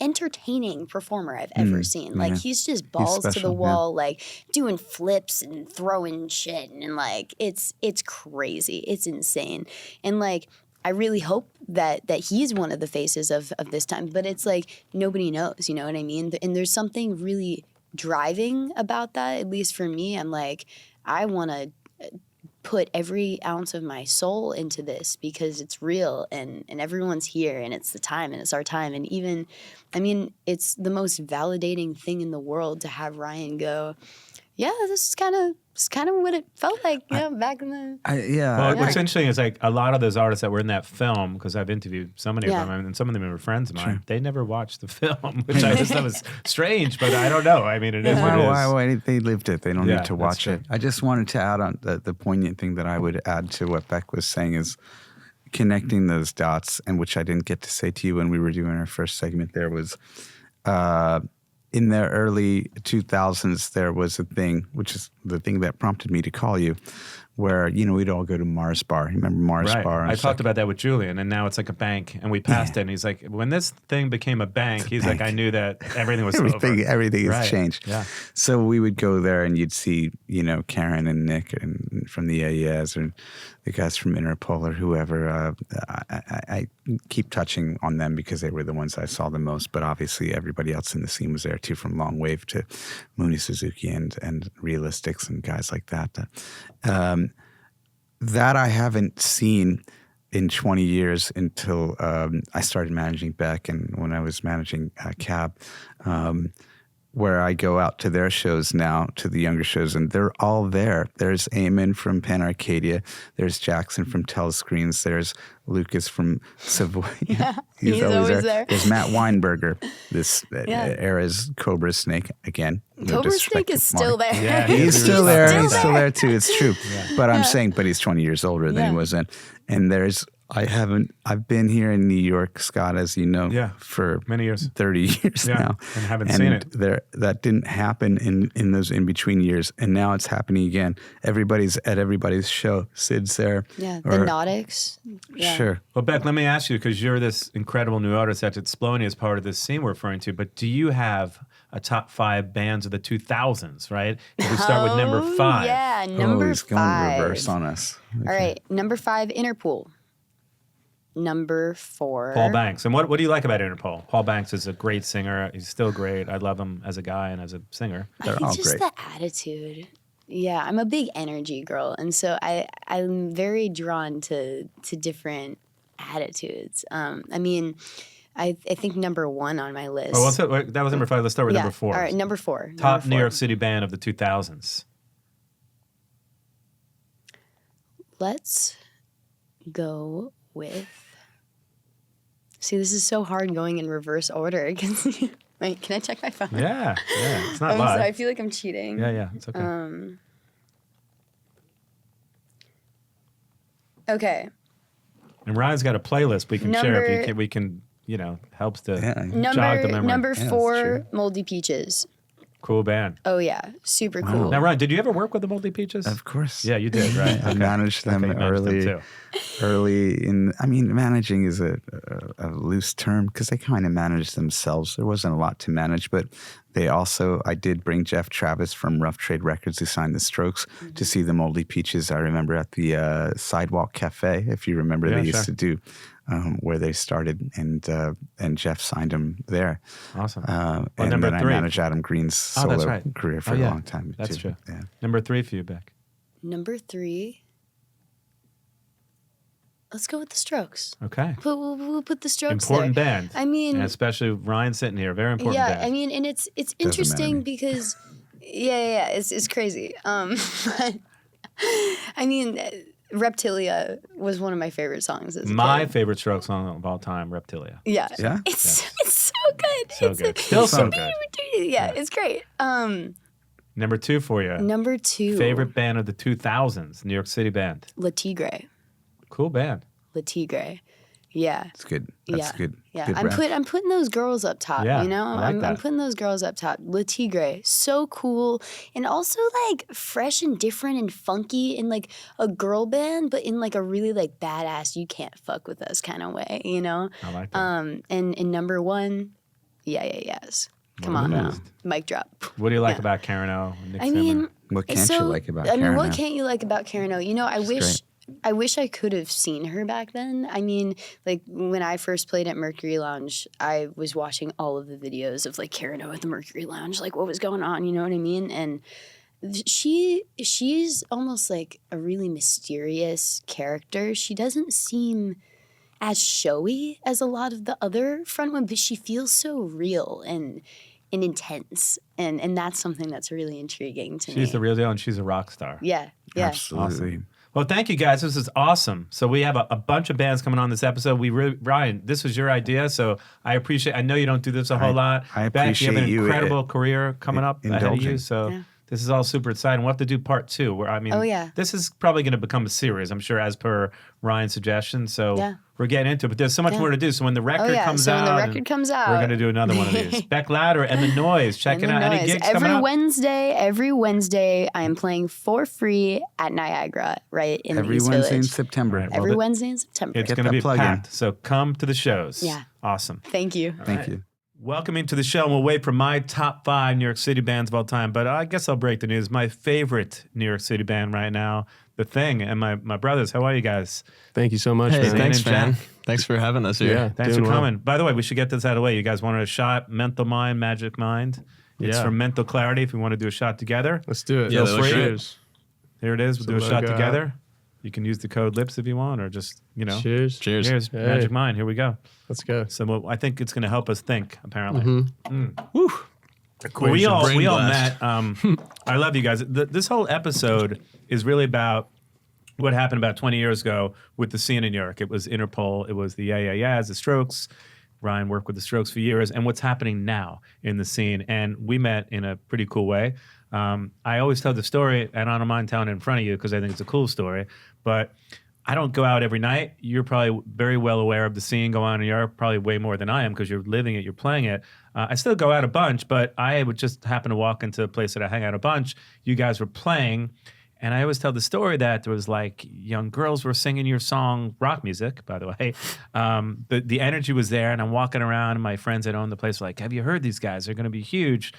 entertaining performer I've ever seen. Like he's just balls to the wall, like doing flips and throwing shit, and like it's crazy, it's insane, and like I really hope that he's one of the faces of this time. But it's like nobody knows, you know what I mean? And there's something really driving about that. At least for me, I'm like, I want to put every ounce of my soul into this because it's real and everyone's here and it's the time and it's our time. And even, I mean, it's the most validating thing in the world to have Ryan go, yeah, this is kind of what it felt like, back in the... Well, what's interesting is like a lot of those artists that were in that film, because I've interviewed so many of them, and some of them were friends of mine, they never watched the film, which I just thought was strange, but I don't know. I mean, it is what it is. Why they lived it. They don't need to watch it. I just wanted to add on the poignant thing that I would add to what Bec was saying is connecting those dots, and which I didn't get to say to you when we were doing our first segment there was... in the early 2000s, there was a thing, which is the thing that prompted me to call you, where, we'd all go to Mars Bar. You remember Mars Bar? I talked about that with Julian, and now it's like a bank, and we passed it, and he's like, when this thing became a bank, he's like, I knew that everything was over. Everything has changed. Yeah. So we would go there, and you'd see, Karen and Nick and from the AES, or the guys from Interpol or whoever. I keep touching on them because they were the ones I saw the most, but obviously everybody else in the scene was there too, from Long Wave to Mooney Suzuki and Realistics and guys like that. That I haven't seen in 20 years until I started managing Bec, and when I was managing Cab, where I go out to their shows now, to the younger shows, and they're all there. There's Eamon from Pan Arcadia. There's Jackson from Telescreens. There's Lucas from Savoy. Yeah, he's always there. There's Matt Weinberger, this era's Cobra Snake again. Cobra Snake is still there. Yeah, he's still there. He's still there too. It's true. But I'm saying, but he's 20 years older than he was then. And I've been here in New York, Scott, as you know, for many years, 30 years now. And haven't seen it. That didn't happen in those in-between years. And now it's happening again. Everybody's at everybody's show. Sid's there. Yeah, the Nautics. Yeah. Sure. Well, Bec, let me ask you, because you're this incredible new artist that's exploding as part of this scene we're referring to, but do you have a top 5 bands of the 2000s, right? If we start with number 5. Yeah, number 5. He's going reverse on us. Okay. All right, number 5, Interpol. Number 4, Paul Banks. And what do you like about Interpol? Paul Banks is a great singer. He's still great. I love him as a guy and as a singer. They're all just great. The attitude. Yeah, I'm a big energy girl, and so I'm very drawn to different attitudes. I mean, I think number 1 on my list. Oh, that was number 5. Let's start with number 4. All right, number 4. Top New York City band of the 2000s. Let's go with... See, this is so hard going in reverse order. Wait, can I check my phone? Yeah, it's not I'm live. sorry, I feel like I'm cheating. Yeah, it's okay. Okay. And Ryan's got a playlist we can share if we can, helps to jog the memory. Number 4, Moldy Peaches. Cool band. Oh yeah, super cool. Now, Ryan, did you ever work with the Moldy Peaches? Of course. Yeah, you did, right? I managed them early in. I mean, managing is a loose term because they kind of managed themselves. There wasn't a lot to manage, but I did bring Jeff Travis from Rough Trade Records, who signed the Strokes, to see the Moldy Peaches. I remember at the Sidewalk Cafe, if you remember, they used to do. Where they started, and Jeff signed him there. Awesome. And then I managed Adam Green's solo career for a long time. That's too. true. Yeah. Number 3 for you, Bec. Number 3. Let's go with the Strokes. Okay. We'll put the Strokes important there. Band. I mean, and especially Ryan sitting here, very important band. Yeah, I mean, and it's interesting because, it's crazy. But I mean. Reptilia was one of my favorite songs as a My kid. favorite Strokes song of all time, Reptilia. Yeah. Yeah? It's so good. good. So good. Still so good. Yeah, it's great. Number 2 for you. Number 2. Favorite band of the 2000s, New York City band. Le Tigre. Cool band. Le Tigre. Yeah. It's good. That's good. Yeah. Good I'm putting those girls up top, Yeah, you know? I like that. I'm putting those girls up top. Le Tigre. So cool. And also like fresh and different and funky in like a girl band, but in like a really like badass, you can't fuck with us kind of way, you know? I like that. And number 1, yes. Come on now. Mic drop. What do you like about Karen O? Nick I Zimmer? mean, What can't you like about Karen? what can't you like about Karen O? You know, I wish I could have seen her back then. I mean, like when I first played at Mercury Lounge, I was watching all of the videos of like Karen O at the Mercury Lounge, like what was going on, you know what I mean? And she's almost like a really mysterious character. She doesn't seem as showy as a lot of the other frontmen, but she feels so real and intense, and that's something that's really intriguing to me. She's the real deal, and she's a rock star. Yeah. Absolutely. Awesome. Well, thank you guys. This is awesome. So we have a bunch of bands coming on this episode. Ryan, this was your idea, so I appreciate. I know you don't do this a whole lot. I Beck, you have an appreciate you incredible career coming up ahead of you. So this is all super exciting. We'll have to do part 2. Where I mean, this is probably going to become a series, I'm sure, as per Ryan's suggestion. So we're getting into it, but there's so much more to do. So when the record comes out, when the record comes out, we're going to do another one of these. Bec Lauder and The Noise. Check it out. Any gigs coming up? Every Wednesday, I am playing for free at Niagara, right in the East Every Wednesday in Village. September. Right, Every Wednesday in September. It's going to be packed. So come to the shows. Yeah. Awesome. Thank you. Thank you. Welcoming to the show, and we'll wait for my top 5 New York City bands of all time, but I guess I'll break the news. My favorite New York City band right now, The Thing, and my brothers. How are you guys? Thank you so much, Hey, man. thanks, man. Jack. Thanks for having us here. Yeah, Thanks for doing coming. By the way, we should get this out of the way. You guys wanted a shot? Mental Mind, Magic Mind. It's Yeah. for mental clarity if we want to do a shot together. Let's do it. Yeah, Feel free. Cheers. Here it is. We'll do a So shot logo together. You can use the code LIPS if you want, or just, Cheers. Cheers. Here's Hey. Magic Mind. Here we go. Let's go. So I think it's going to help us think, apparently. Mm-hmm. Well, we all Brain met. blast. I love you guys. This whole episode is really about what happened about 20 years ago with the scene in New York. It was Interpol. It was the the Strokes. Ryan worked with the Strokes for years, and what's happening now in the scene. And we met in a pretty cool way. I always tell the story, and I don't mind telling it in front of you because I think it's a cool story. But I don't go out every night. You're probably very well aware of the scene going on in New York, probably way more than I am because you're living it, you're playing it. I still go out a bunch, but I would just happen to walk into a place that I hang out a bunch. You guys were playing, and I always tell the story that there was like young girls were singing your song, rock music, by the way. The energy was there, and I'm walking around, and my friends that own the place were like, have you heard these guys? They're going to be huge.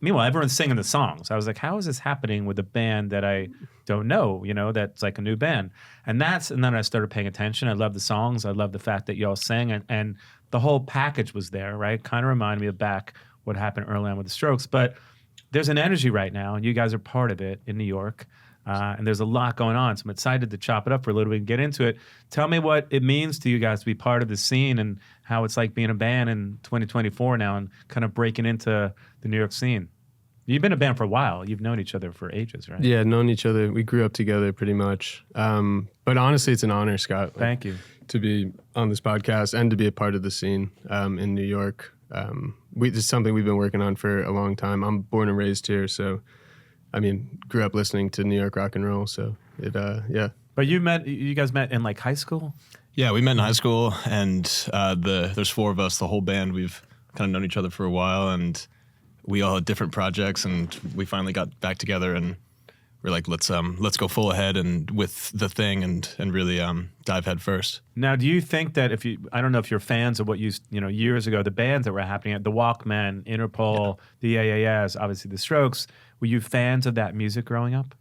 Meanwhile, everyone's singing the songs. I was like, how is this happening with a band that I don't know, that's like a new band? And then I started paying attention. I love the songs. I love the fact that y'all sang, and the whole package was there, right? Kind of reminded me of back what happened early on with the Strokes. But there's an energy right now, and you guys are part of it in New York. And there's a lot going on. So I'm excited to chop it up for a little bit and get into it. Tell me what it means to you guys to be part of the scene and how it's like being a band in 2024 now and kind of breaking into the New York scene. You've been a band for a while. You've known each other for ages, right? Yeah, known each other. We grew up together pretty much. But honestly, it's an honor, Scott. Thank you. To be on this podcast and to be a part of the scene in New York. This is something we've been working on for a long time. I'm born and raised here, so grew up listening to New York rock and roll. So yeah. But you guys met in like high school? Yeah, we met in high school, and there's 4 of us, the whole band. We've kind of known each other for a while, and we all had different projects, and we finally got back together, and we're like, let's go full ahead and with the thing, and really dive head first. Now, do you think that I don't know if you're fans of what years ago, the bands that were happening, the Walkmen, Interpol, the AAS, obviously the Strokes, were you fans of that music growing up?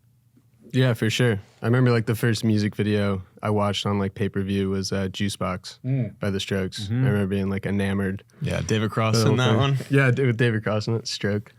Yeah, for sure. I remember like the first music video I watched on like pay-per-view was Juicebox by the Strokes. I remember being like enamored. Yeah, David Cross in that one. Yeah, with David Cross in it, Stroke.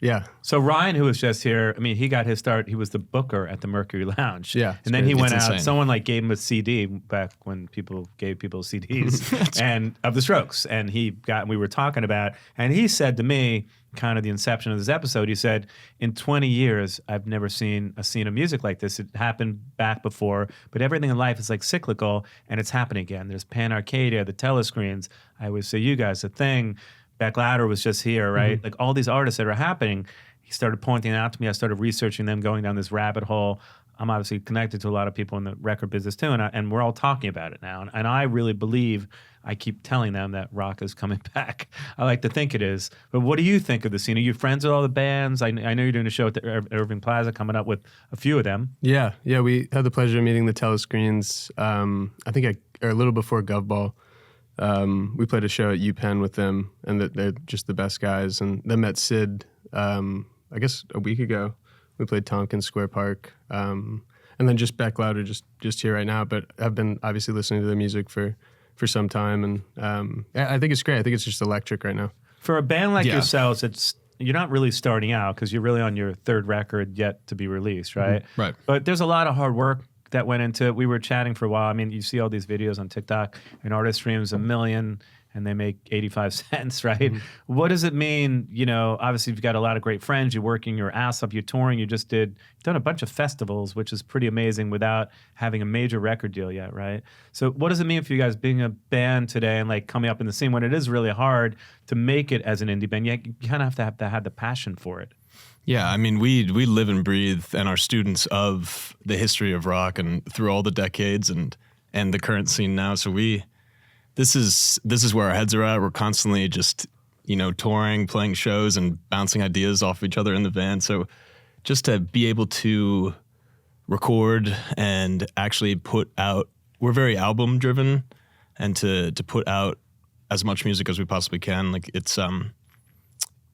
Yeah. So Ryan, who was just here, I mean, he got his start. He was the booker at the Mercury Lounge. Yeah, and then he went out. insane. Someone like gave him a CD back when people gave people CDs and of the Strokes. And we were talking about, and he said to me, kind of the inception of this episode, he said, in 20 years, I've never seen a scene of music like this. It happened back before, but everything in life is like cyclical, and it's happening again. There's Pan Arcadia, the Telescreens. I always say, you guys, The Thing. Bec Lauder was just here, right? Mm-hmm. Like all these artists that are happening, he started pointing out to me. I started researching them, going down this rabbit hole. I'm obviously connected to a lot of people in the record business too, and we're all talking about it now. And I really believe, I keep telling them that rock is coming back. I like to think it is. But what do you think of the scene? Are you friends with all the bands? I know you're doing a show at the Irving Plaza, coming up with a few of them. Yeah. We had the pleasure of meeting the Telescreens, I think a little before Govball. We played a show at UPenn with them, and they're just the best guys. And then met Sid, I guess a week ago. We played Tompkins Square Park. And then just Bec Lauder, just here right now. But I've been obviously listening to their music for some time. And I think it's great. I think it's just electric right now. For a band like yourselves, you're not really starting out because you're really on your third record yet to be released, right? Mm-hmm. Right. But there's a lot of hard work that went into it. We were chatting for a while. I mean, you see all these videos on TikTok, an artist streams 1 million and they make 85 cents, right? Mm-hmm. What does it mean? You know, obviously you've got a lot of great friends, you're working your ass up, you're touring, you've done a bunch of festivals, which is pretty amazing without having a major record deal yet, right? So what does it mean for you guys being a band today and like coming up in the scene when it is really hard to make it as an indie band? You kind of have to have the passion for it. Yeah, I mean, we live and breathe and are students of the history of rock and through all the decades and the current scene now. So this is where our heads are at. We're constantly just, touring, playing shows and bouncing ideas off of each other in the van. So just to be able to record and actually put out, we're very album driven, and to put out as much music as we possibly can. Like it's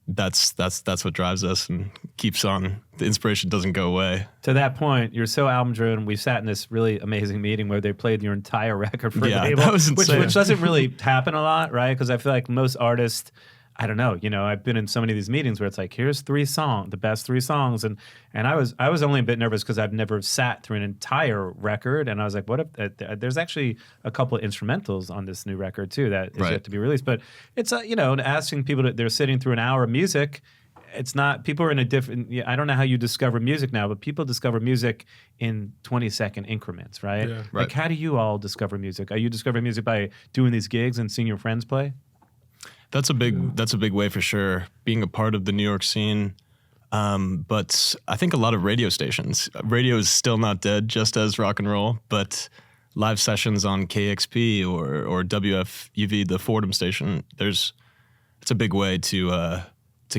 that's what drives us and keeps on. The inspiration doesn't go away. To that point, you're so album driven. We sat in this really amazing meeting where they played your entire record for a label, that was insane. which doesn't really happen a lot, right? Because I feel like most artists, I don't know, I've been in so many of these meetings where it's like, here's the best 3 songs. And I was only a bit nervous because I've never sat through an entire record. And I was like, what if there's actually a couple of instrumentals on this new record too that is yet to be released. But it's, asking people they're sitting through an hour of music. It's not, people are in a different, I don't know how you discover music now, but people discover music in 20-second increments, right? Yeah. Like, how do you all discover music? Are you discovering music by doing these gigs and seeing your friends play? That's a big way for sure, being a part of the New York scene. But I think a lot of radio stations. Radio is still not dead, just as rock and roll, but live sessions on KXP or WFUV, the Fordham station, it's a big way to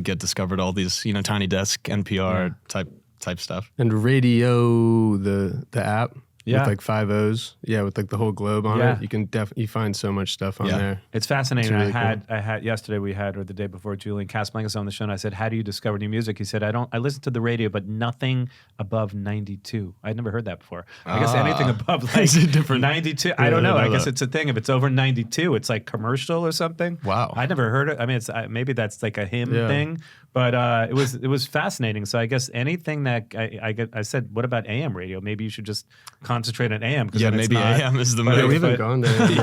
get discovered, all these, Tiny Desk, NPR type stuff. And Radio, the app. Yeah. With like 5 O's. Yeah, with like the whole globe on it. You can you find so much stuff on there. It's fascinating. It's really I had yesterday or the day before, Julian Casablancas on the show, and I said, how do you discover new music? He said, I listen to the radio, but nothing above 92. I'd never heard that before. I guess anything above like 92. I don't know. I guess it's a thing. If it's over 92, it's like commercial or something. Wow. I never heard it. I mean, maybe that's like a hymn thing. But it was fascinating. So I guess anything that I said, what about AM radio? Maybe you should just concentrate on AM. Yeah, maybe AM is the move. Yeah, we haven't gone there. In the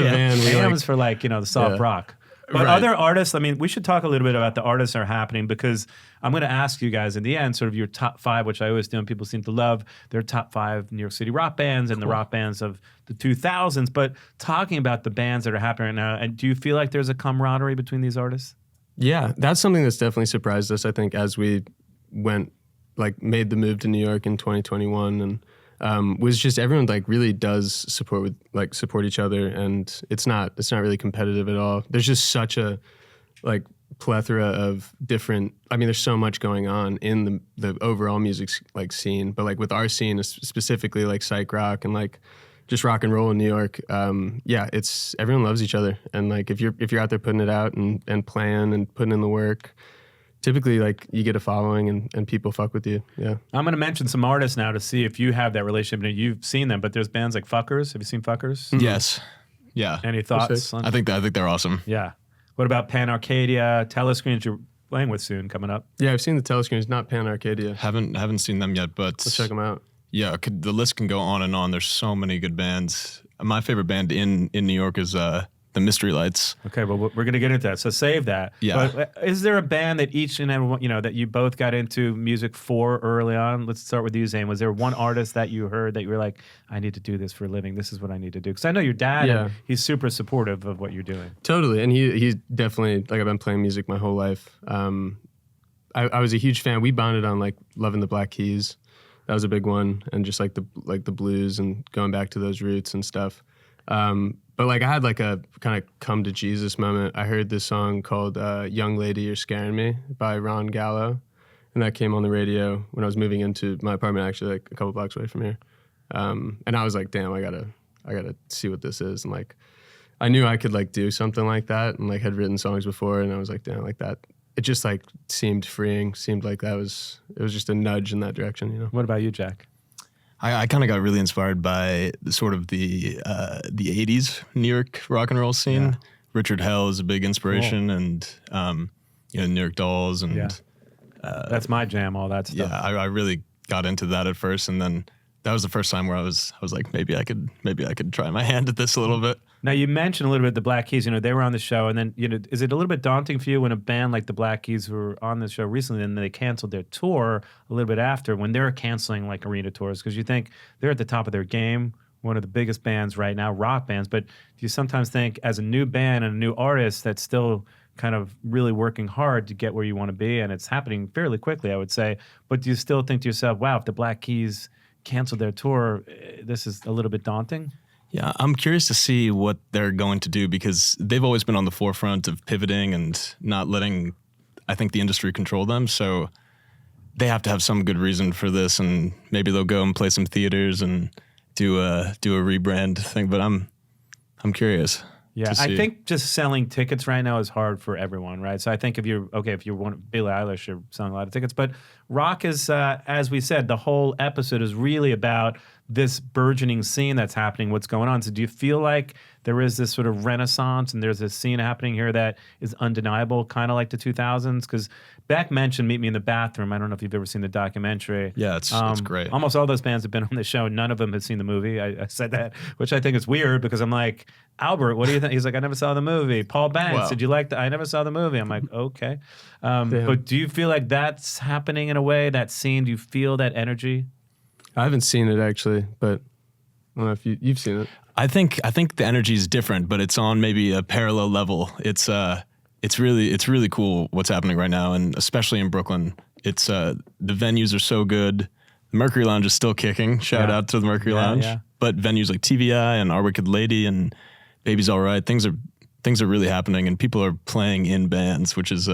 van. AM is for like, the soft rock. But other artists, I mean, we should talk a little bit about the artists that are happening, because I'm going to ask you guys in the end sort of your top 5, which I always do, and people seem to love their top 5 New York City rock bands and the rock bands of the 2000s. But talking about the bands that are happening right now, and do you feel like there's a camaraderie between these artists? Yeah, that's something that's definitely surprised us, I think, as we made the move to New York in 2021, and was just everyone really does support each other, and it's not really competitive at all. There's just such a plethora of different, there's so much going on in the overall music scene, but with our scene specifically psych rock and just rock and roll in New York, it's everyone loves each other, and if you're out there putting it out and playing and putting in the work, typically you get a following and people fuck with you. Yeah, I'm going to mention some artists now to see if you have that relationship and you've seen them. But there's bands like Fuckers. Have you seen Fuckers? Mm-hmm. Yes. Yeah. Any thoughts? I think they're awesome. Yeah. What about Pan Arcadia, Telescreens? playing with soon coming up. Yeah, I've seen the Telescreens, not Pan Arcadia. Haven't seen them yet, but Let's check them out. Yeah, the list can go on and on. There's so many good bands. My favorite band in New York is the Mystery Lights. Okay, well, we're going to get into that, so save that. Yeah. But is there a band that each and every one, that you both got into music for early on? Let's start with you, Zane. Was there one artist that you heard that you were like, I need to do this for a living. This is what I need to do? Because I know your dad, and he's super supportive of what you're doing. Totally, and he's definitely, like, I've been playing music my whole life. I was a huge fan. We bonded on, like, loving the Black Keys. That was a big one, and just like the blues and going back to those roots and stuff. But like I had like a kind of come to Jesus moment. I heard this song called "Young Lady, You're Scaring Me" by Ron Gallo, and that came on the radio when I was moving into my apartment, actually like a couple blocks away from here. And I was like, damn, I gotta see what this is. And like, I knew I could like do something like that, and like had written songs before, and I was like, damn, like that. It just like seemed freeing. Seemed like it was just a nudge in that direction. What about you, Jack? I kind of got really inspired by sort of the 80s New York rock and roll scene. Yeah. Richard Hell is a big inspiration, and New York Dolls, and that's my jam. All that stuff. Yeah, I really got into that at first, and then that was the first time where I was like, maybe I could try my hand at this a little bit. Now, you mentioned a little bit the Black Keys. They were on the show, and then, is it a little bit daunting for you when a band like the Black Keys were on the show recently and they canceled their tour a little bit after, when they're canceling like arena tours? Because you think they're at the top of their game, one of the biggest bands right now, rock bands. But do you sometimes think, as a new band and a new artist that's still kind of really working hard to get where you want to be, and it's happening fairly quickly, I would say, but do you still think to yourself, wow, if the Black Keys canceled their tour, this is a little bit daunting? Yeah, I'm curious to see what they're going to do, because they've always been on the forefront of pivoting and not letting, I think, the industry control them. So they have to have some good reason for this, and maybe they'll go and play some theaters and do a rebrand thing. But I'm curious. Yeah, I think just selling tickets right now is hard for everyone, right? So I think if you want Billie Eilish, you're selling a lot of tickets. But rock is, as we said, the whole episode is really about this burgeoning scene that's happening, what's going on. So do you feel like there is this sort of renaissance and there's this scene happening here that is undeniable, kind of like the 2000s? Because Bec mentioned Meet Me in the Bathroom. I don't know if you've ever seen the documentary. Yeah, it's great. Almost all those bands have been on the show. None of them have seen the movie. I said that, which I think is weird, because I'm like, Albert, what do you think? He's like, I never saw the movie. Paul Banks, Wow. Did you like that? I never saw the movie. I'm like, okay. But do you feel like that's happening in a way, that scene? Do you feel that energy? I haven't seen it actually, but I don't know if you've seen it. I think the energy is different, but it's on maybe a parallel level. It's really cool what's happening right now, and especially in Brooklyn. It's the venues are so good. The Mercury Lounge is still kicking. Shout out to the Mercury Lounge. Yeah. But venues like TVI and Our Wicked Lady and Baby's All Right, things are really happening, and people are playing in bands, which is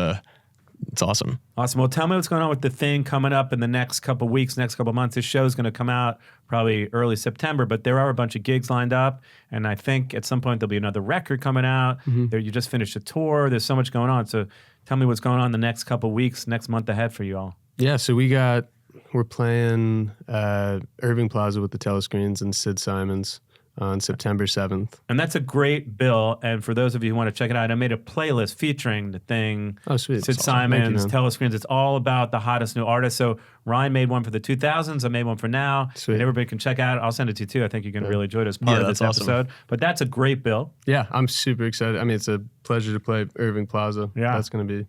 it's awesome. Awesome. Well, tell me what's going on with The Thing coming up in the next couple weeks, next couple months. This show is going to come out probably early September, but there are a bunch of gigs lined up, and I think at some point there'll be another record coming out. There, you just finished a tour. There's so much going on. So tell me what's going on the next couple weeks, next month ahead for you all. Yeah, so we're playing Irving Plaza with the Telescreens and Sid Simon's on September 7th. And that's a great bill. And for those of you who want to check it out, I made a playlist featuring The Thing, Oh, sweet. Sid That's Simon's, awesome. Thank Telescreens. It's all about the hottest new artists. So Ryan made one for the 2000s. I made one for now. Sweet. And everybody can check out. I'll send it to you too. I think you're going to really enjoy it as part of this that's awesome. episode. But that's a great bill. Yeah, I'm super excited. I mean, it's a pleasure to play Irving Plaza. Yeah. That's going to be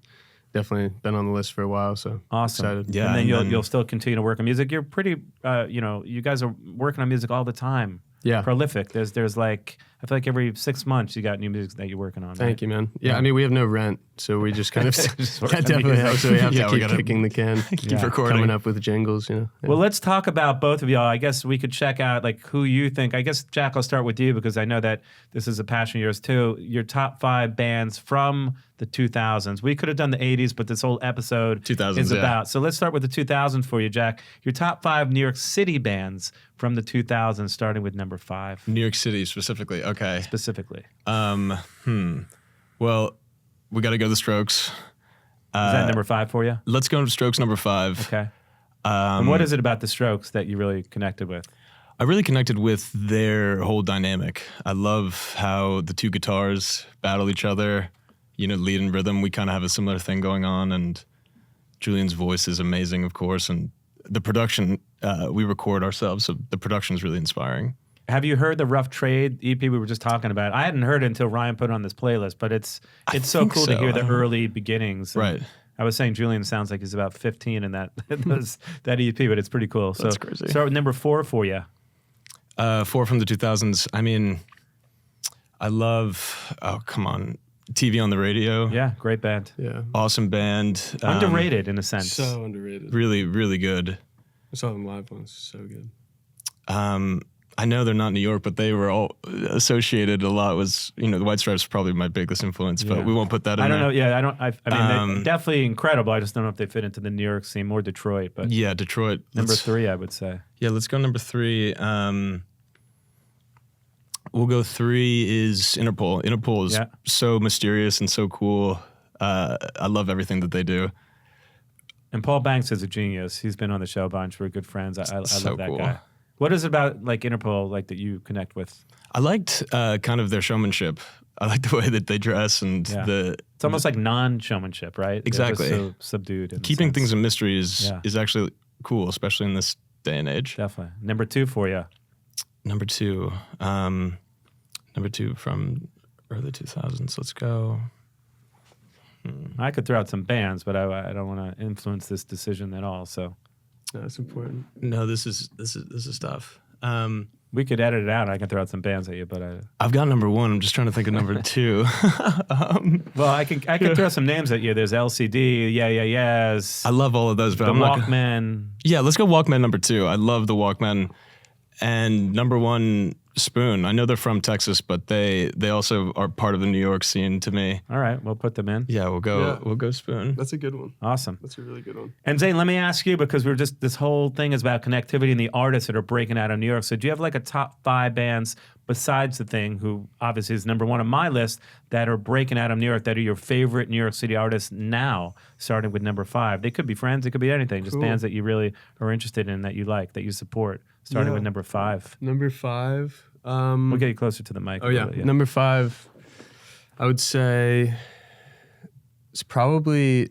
definitely been on the list for a while, so Awesome. excited. Yeah, And then and you'll still continue to work on music. You're pretty, you guys are working on music all the time. Yeah. Prolific. There's like, I feel like every 6 months you got new music that you're working on. Thank you, man. Yeah, I mean, we have no rent, so we just kind of that definitely helps. So we have Yeah, to we keep gotta kicking the can, keep recording. coming up with jingles. Yeah. Well, let's talk about both of y'all. I guess we could check out like who you think. I guess, Jack, I'll start with you because I know that this is a passion of yours too. Your top 5 bands from the 2000s. We could have done the 80s, but this whole episode 2000s, is yeah. about. So let's start with the 2000s for you, Jack. Your top 5 New York City bands from the 2000s, starting with number 5. New York City specifically. Okay. Specifically. Well, we got to go the Strokes. Is that number 5 for you? Let's go to Strokes number 5. Okay. And what is it about the Strokes that you really connected with? I really connected with their whole dynamic. I love how the two guitars battle each other. lead and rhythm. We kind of have a similar thing going on, and Julian's voice is amazing, of course, and the production, we record ourselves, so the production is really inspiring. Have you heard the Rough Trade EP we were just talking about? I hadn't heard it until Ryan put it on this playlist, but it's so cool to hear the early beginnings. Right. I was saying Julian sounds like he's about 15 in that that EP, but it's pretty cool. That's crazy. Start with number 4 for you. 4 from the 2000s. I mean, I love, TV on the Radio. Yeah, great band. Yeah. Awesome band. Underrated in a sense. So underrated. Really, really good. I saw them live once. So good. I know they're not New York, but they were all associated a lot with, the White Stripes are probably my biggest influence, but we won't put that in there. I don't know. Yeah, I mean, they're dedefinitely incredible. I just don't know if they fit into the New York scene, more Detroit. But yeah, Detroit. Number 3, I would say. Yeah, let's go number 3. We'll go 3 is Interpol. Interpol is so mysterious and so cool. I love everything that they do. And Paul Banks is a genius. He's been on the show a bunch. We're good friends. I love that cool. guy. What is it about Interpol that you connect with? I liked kind of their showmanship. I like the way that they dress and it's almost like non-showmanship, right? Exactly. They're just so subdued. Keeping things a mystery is actually cool, especially in this day and age. Definitely. Number 2 for you. Number 2 from early 2000s. Let's go. I could throw out some bands, but I don't want to influence this decision at all. So. That's important. No, this is tough. We could edit it out. I can throw out some bands at you, but I've got number 1. I'm just trying to think of number 2. Well, I can throw some names at you. There's LCD, Yeah Yeah Yeahs. I love all of those, but the I'm not Walkmen. Yeah, let's go Walkmen number 2. I love the Walkmen. And number 1, Spoon. I know they're from Texas, but they also are part of the New York scene to me. All right, we'll put them in. Yeah, we'll go Spoon. That's a good one. Awesome. That's a really good one. And Zane, let me ask you, because this whole thing is about connectivity and the artists that are breaking out of New York. So do you have a top 5 bands besides The Thing, who obviously is number 1 on my list, that are breaking out of New York, that are your favorite New York City artists now, starting with number 5? They could be friends, it could be anything, just bands that you really are interested in, that you like, that you support, starting with number 5. Number 5. We'll get you closer to the mic. Oh, yeah. Number 5, I would say it's probably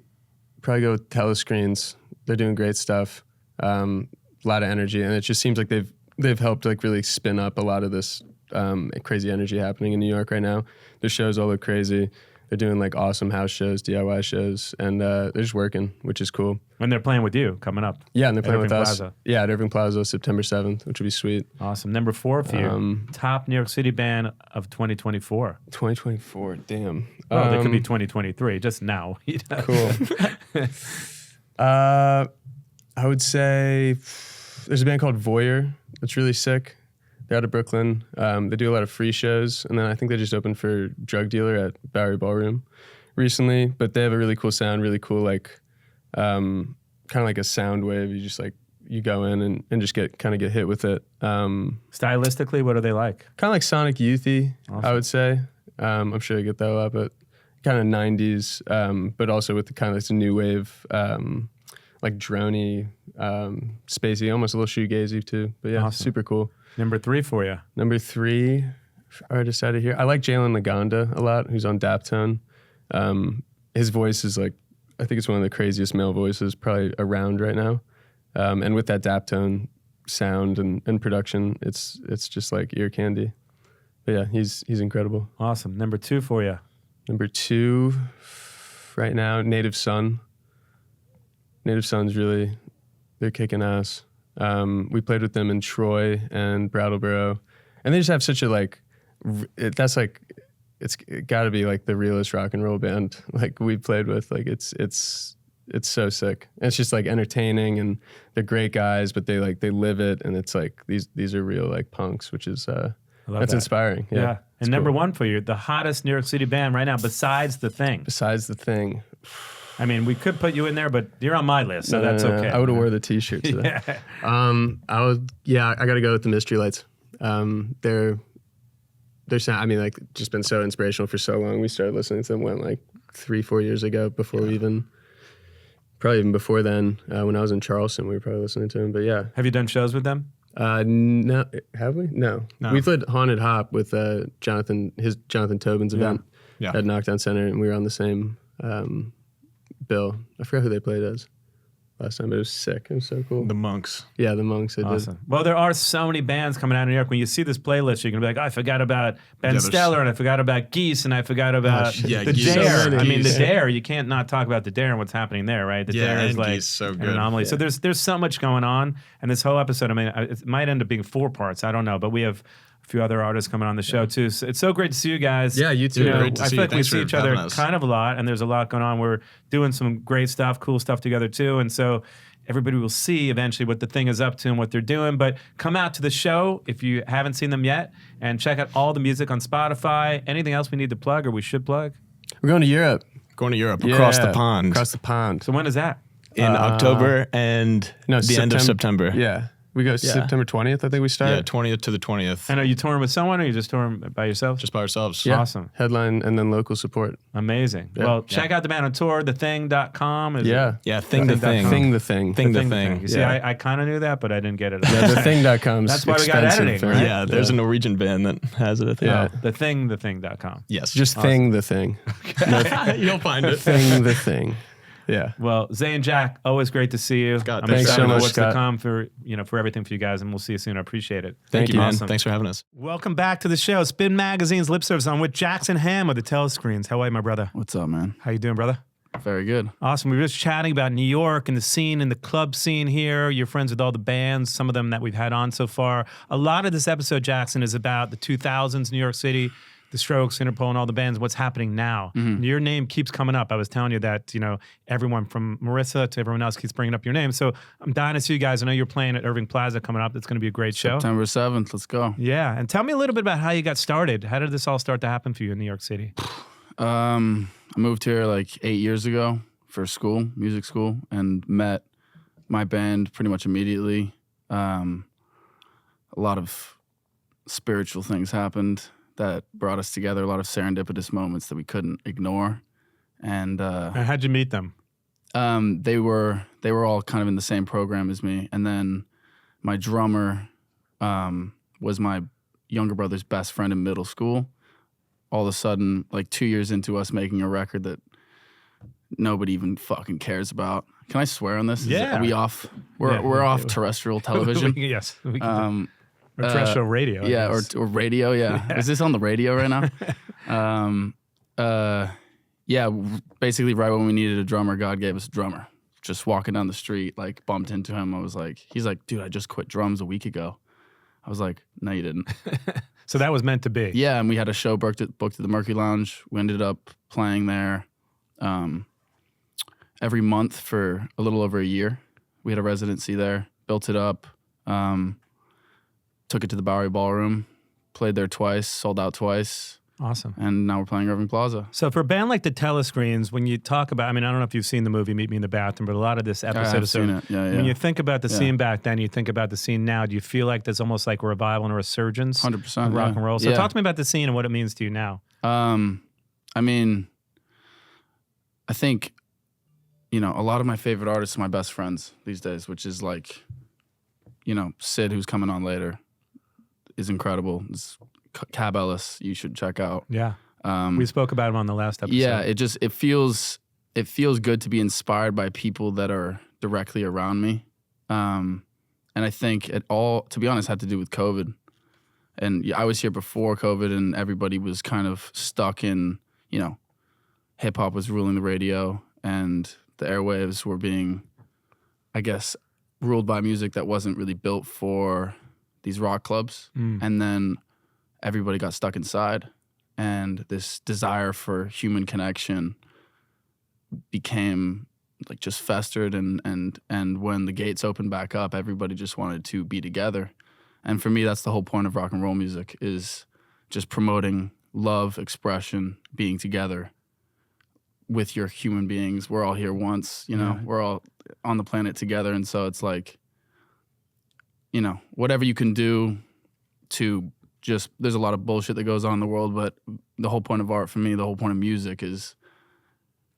go with Telescreens. They're doing great stuff. A lot of energy, and it just seems like they've helped really spin up a lot of this crazy energy happening in New York right now. Their shows all look crazy. They're doing awesome house shows, DIY shows, and they're just working, which is cool. And they're playing with you coming up. Yeah, and they're playing with us. Plaza. Yeah, at Irving Plaza, September 7th, which would be sweet. Awesome. Number 4 for you. Top New York City band of 2024. 2024, damn. Well, they could be 2023, just now. Cool. I would say there's a band called Voyeur that's really sick. They're out of Brooklyn. They do a lot of free shows, and then I think they just opened for Drug Dealer at Bowery Ballroom recently. But they have a really cool sound, really cool kind of like a sound wave. You just you go in and just get hit with it. Stylistically, what are they like? Kind of like Sonic Youthy, awesome. I would say. I'm sure you get that a lot, but kind of 90s, but also with the kind of this new wave, droney, spacey, almost a little shoegazy too. But yeah, awesome. Super cool. Number 3 for you. Number 3, artist out of here. I like Jalen Naganda a lot, who's on Daptone. His voice is I think it's one of the craziest male voices probably around right now. And with that Daptone sound and production, it's just ear candy. But yeah, he's incredible. Awesome. Number 2 for you. Number 2, right now, Native Son. Native Son's they're kicking ass. We played with them in Troy and Brattleboro, and they just have such a it's got to be the realest rock and roll band we played with. It's so sick. And it's just entertaining, and they're great guys, but they live it, and it's these are real punks, which is that's inspiring. Yeah. And number 1 for you, the hottest New York City band right now besides The Thing. Besides The Thing. I mean, we could put you in there, but you're on my list, so that's okay. I would have wore the T-shirt today. I got to go with the Mystery Lights. Their sound, I mean, just been so inspirational for so long. We started listening to them 3-4 years ago, before we probably even before then. When I was in Charleston, we were probably listening to them. But yeah, have you done shows with them? No, have we? No. We played Haunted Hop with Jonathan Tobin's event. at Knockdown Center, and we were on the same bill. I forgot who they played as last time, but it was sick. It was so cool. The Monks. Yeah, the Monks. Awesome. Well, there are so many bands coming out of New York. When you see this playlist, you're going to be like, oh, I forgot about Ben Stellar, and I forgot about Geese, and I forgot about the Dare. So I mean, the Dare, you can't not talk about the Dare and what's happening there, right? The Dare is like Geese, so an good. anomaly. So there's so much going on. And this whole episode, I mean, it might end up being 4 parts. I don't know. But we have a few other artists coming on the show, too. So it's so great to see you guys. Yeah, you too. Great to I see feel you. like we Thanks see for each other having us. kind of a lot, and there's a lot going on. We're doing some great stuff, cool stuff together, too. And so everybody will see eventually what the thing is up to and what they're doing. But come out to the show if you haven't seen them yet, and check out all the music on Spotify. Anything else we need to plug or we should plug? We're going to Europe. Going to Europe, across the pond. Across the pond. So when is that? In October and the end of September. Yeah. We go September 20th, I think we start. Yeah, 20th to the 20th. And are you touring with someone, or are you just touring by yourself? Just by ourselves. Yeah. Awesome. Headline and then local support. Amazing. Yeah. Well, check out the band on tour, thething.com. Yeah. Yeah, Thing the Thing. Thing the Thing. Thing the Thing. You see, Yeah. I kind of knew that, but I didn't get it. Yeah, thething.com. That's why we got editing, right? Yeah, there's a Norwegian band that has it, I think. Yeah. Thething.com. Yes. Just Thing the Thing. You'll find it. Thing the Thing. Yeah. Well, Zane, Jack, always great to see you. Scott, I'm thanks excited so about much, what's Scott. to come for everything for you guys, and we'll see you soon. I appreciate it. Thank you, man. Awesome. Thanks for having us. Welcome back to the show. Spin Magazine's Lip Service. I'm with Jackson Hamm of the Telescreens. How are you, my brother? What's up, man? How you doing, brother? Very good. Awesome. We were just chatting about New York and the scene and the club scene here. You're friends with all the bands, some of them that we've had on so far. A lot of this episode, Jackson, is about the 2000s, New York City, the Strokes, Interpol, and all the bands, what's happening now. Your name keeps coming up. I was telling you that, everyone from Marissa to everyone else keeps bringing up your name. So I'm dying to see you guys. I know you're playing at Irving Plaza coming up. It's going to be a great show. September 7th. Let's go. Yeah. And tell me a little bit about how you got started. How did this all start to happen for you in New York City? I moved here like 8 years ago for school, music school, and met my band pretty much immediately. A lot of spiritual things happened that brought us together, a lot of serendipitous moments that we couldn't ignore. And How'd you meet them? they were all kind of in the same program as me. And then my drummer was my younger brother's best friend in middle school. All of a sudden, like 2 years into us making a record that nobody even fucking cares about. Can I swear on this? Yeah. Are we off? We're off terrestrial television. Yes. We can or terrestrial radio. I Yeah, guess. or radio, yeah. Is this on the radio right now? Yeah, basically right when we needed a drummer, God gave us a drummer. Just walking down the street, like bumped into him. He's like, dude, I just quit drums a week ago. I was like, no, you didn't. So that was meant to be. Yeah, and we had a show booked at the Mercury Lounge. We ended up playing there every month for a little over a year. We had a residency there, built it up, took it to the Bowery Ballroom, played there twice, sold out twice, Awesome. and now we're playing Irving Plaza. So for a band like the Telescreens, when you talk about, I mean, I don't know if you've seen the movie Meet Me in the Bathroom, but a lot of this episode I've is seen it. Yeah, yeah. When you think about the scene back then, you think about the scene now, do you feel like there's almost like a revival and a resurgence 100%, of rock yeah. and roll? So Yeah. talk to me about the scene and what it means to you now. I mean, I think, a lot of my favorite artists are my best friends these days, which is like, Sid, who's coming on later, is incredible. Cab Ellis, you should check out. Yeah. We spoke about him on the last episode. Yeah, it feels good to be inspired by people that are directly around me. And I think it all, to be honest, had to do with COVID. And I was here before COVID, and everybody was kind of stuck in, hip hop was ruling the radio, and the airwaves were being, I guess, ruled by music that wasn't really built for these rock clubs. And then everybody got stuck inside, and this desire for human connection became like just festered, and when the gates opened back up, everybody just wanted to be together. And for me, that's the whole point of rock and roll music, is just promoting love, expression, being together with your human beings. We're all here once, we're all on the planet together. And so it's like, whatever you can do to just, there's a lot of bullshit that goes on in the world, but the whole point of art for me, the whole point of music is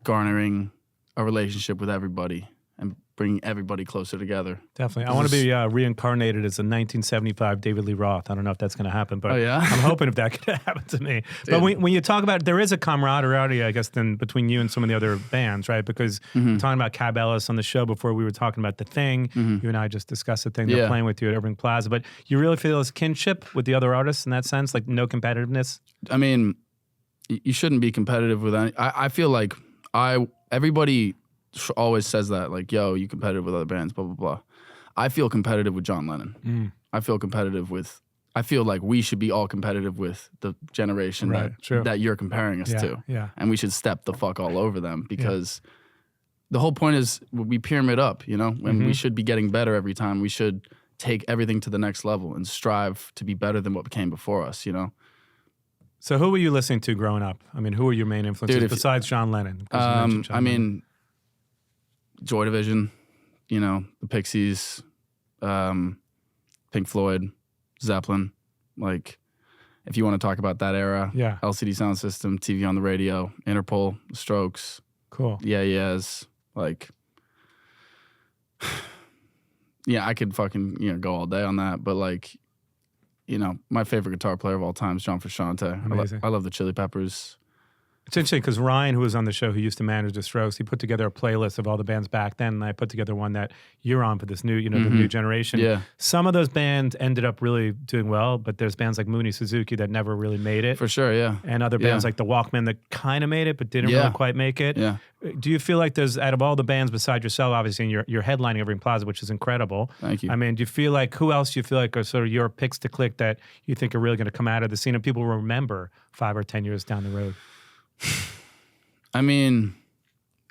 garnering a relationship with everybody and bringing everybody closer together. Definitely. I want to be reincarnated as a 1975 David Lee Roth. I don't know if that's going to happen, but I'm hoping if that could happen to me. Dude. But when you talk about, there is a camaraderie, I guess, then between you and some of the other bands, right? Because we're talking about Cab Ellis on the show before, we were talking about The Thing. You and I just discussed The Thing. They're playing with you at Irving Plaza. But you really feel this kinship with the other artists in that sense? Like no competitiveness? I mean, you shouldn't be competitive with any. I feel like everybody always says that, like, yo, you competitive with other bands, blah, blah, blah. I feel competitive with John Lennon. I feel competitive with, I feel like we should be all competitive with the generation that you're comparing us to. Yeah. And we should step the fuck all over them because the whole point is we pyramid up, you know, and we should be getting better every time. We should take everything to the next level and strive to be better than what came before us, you know? So who were you listening to growing up? I mean, who were your main influences besides John Lennon? I mean, Joy Division, you know, the Pixies, Pink Floyd, Zeppelin. Like, if you want to talk about that era, LCD Sound System, TV on the Radio, Interpol, The Strokes. Cool. Yeah, yes. Like, yeah, I could fucking, you know, go all day on that. But, like, you know, my favorite guitar player of all time is John Frusciante. Amazing. I love the Chili Peppers. It's interesting because Ryan, who was on the show, who used to manage the Strokes, he put together a playlist of all the bands back then, and I put together one that you're on for this new, you know, the new generation. Yeah. Some of those bands ended up really doing well, but there's bands like Mooney Suzuki that never really made it. For sure, yeah. And other bands like the Walkmen that kind of made it, but didn't really quite make it. Yeah. Do you feel like there's, out of all the bands besides yourself, obviously, and you're headlining Irving Plaza, which is incredible. Thank you. I mean, do you feel like, who else do you feel like are sort of your picks to click that you think are really going to come out of the scene and people will remember 5 or 10 years down the road? I mean,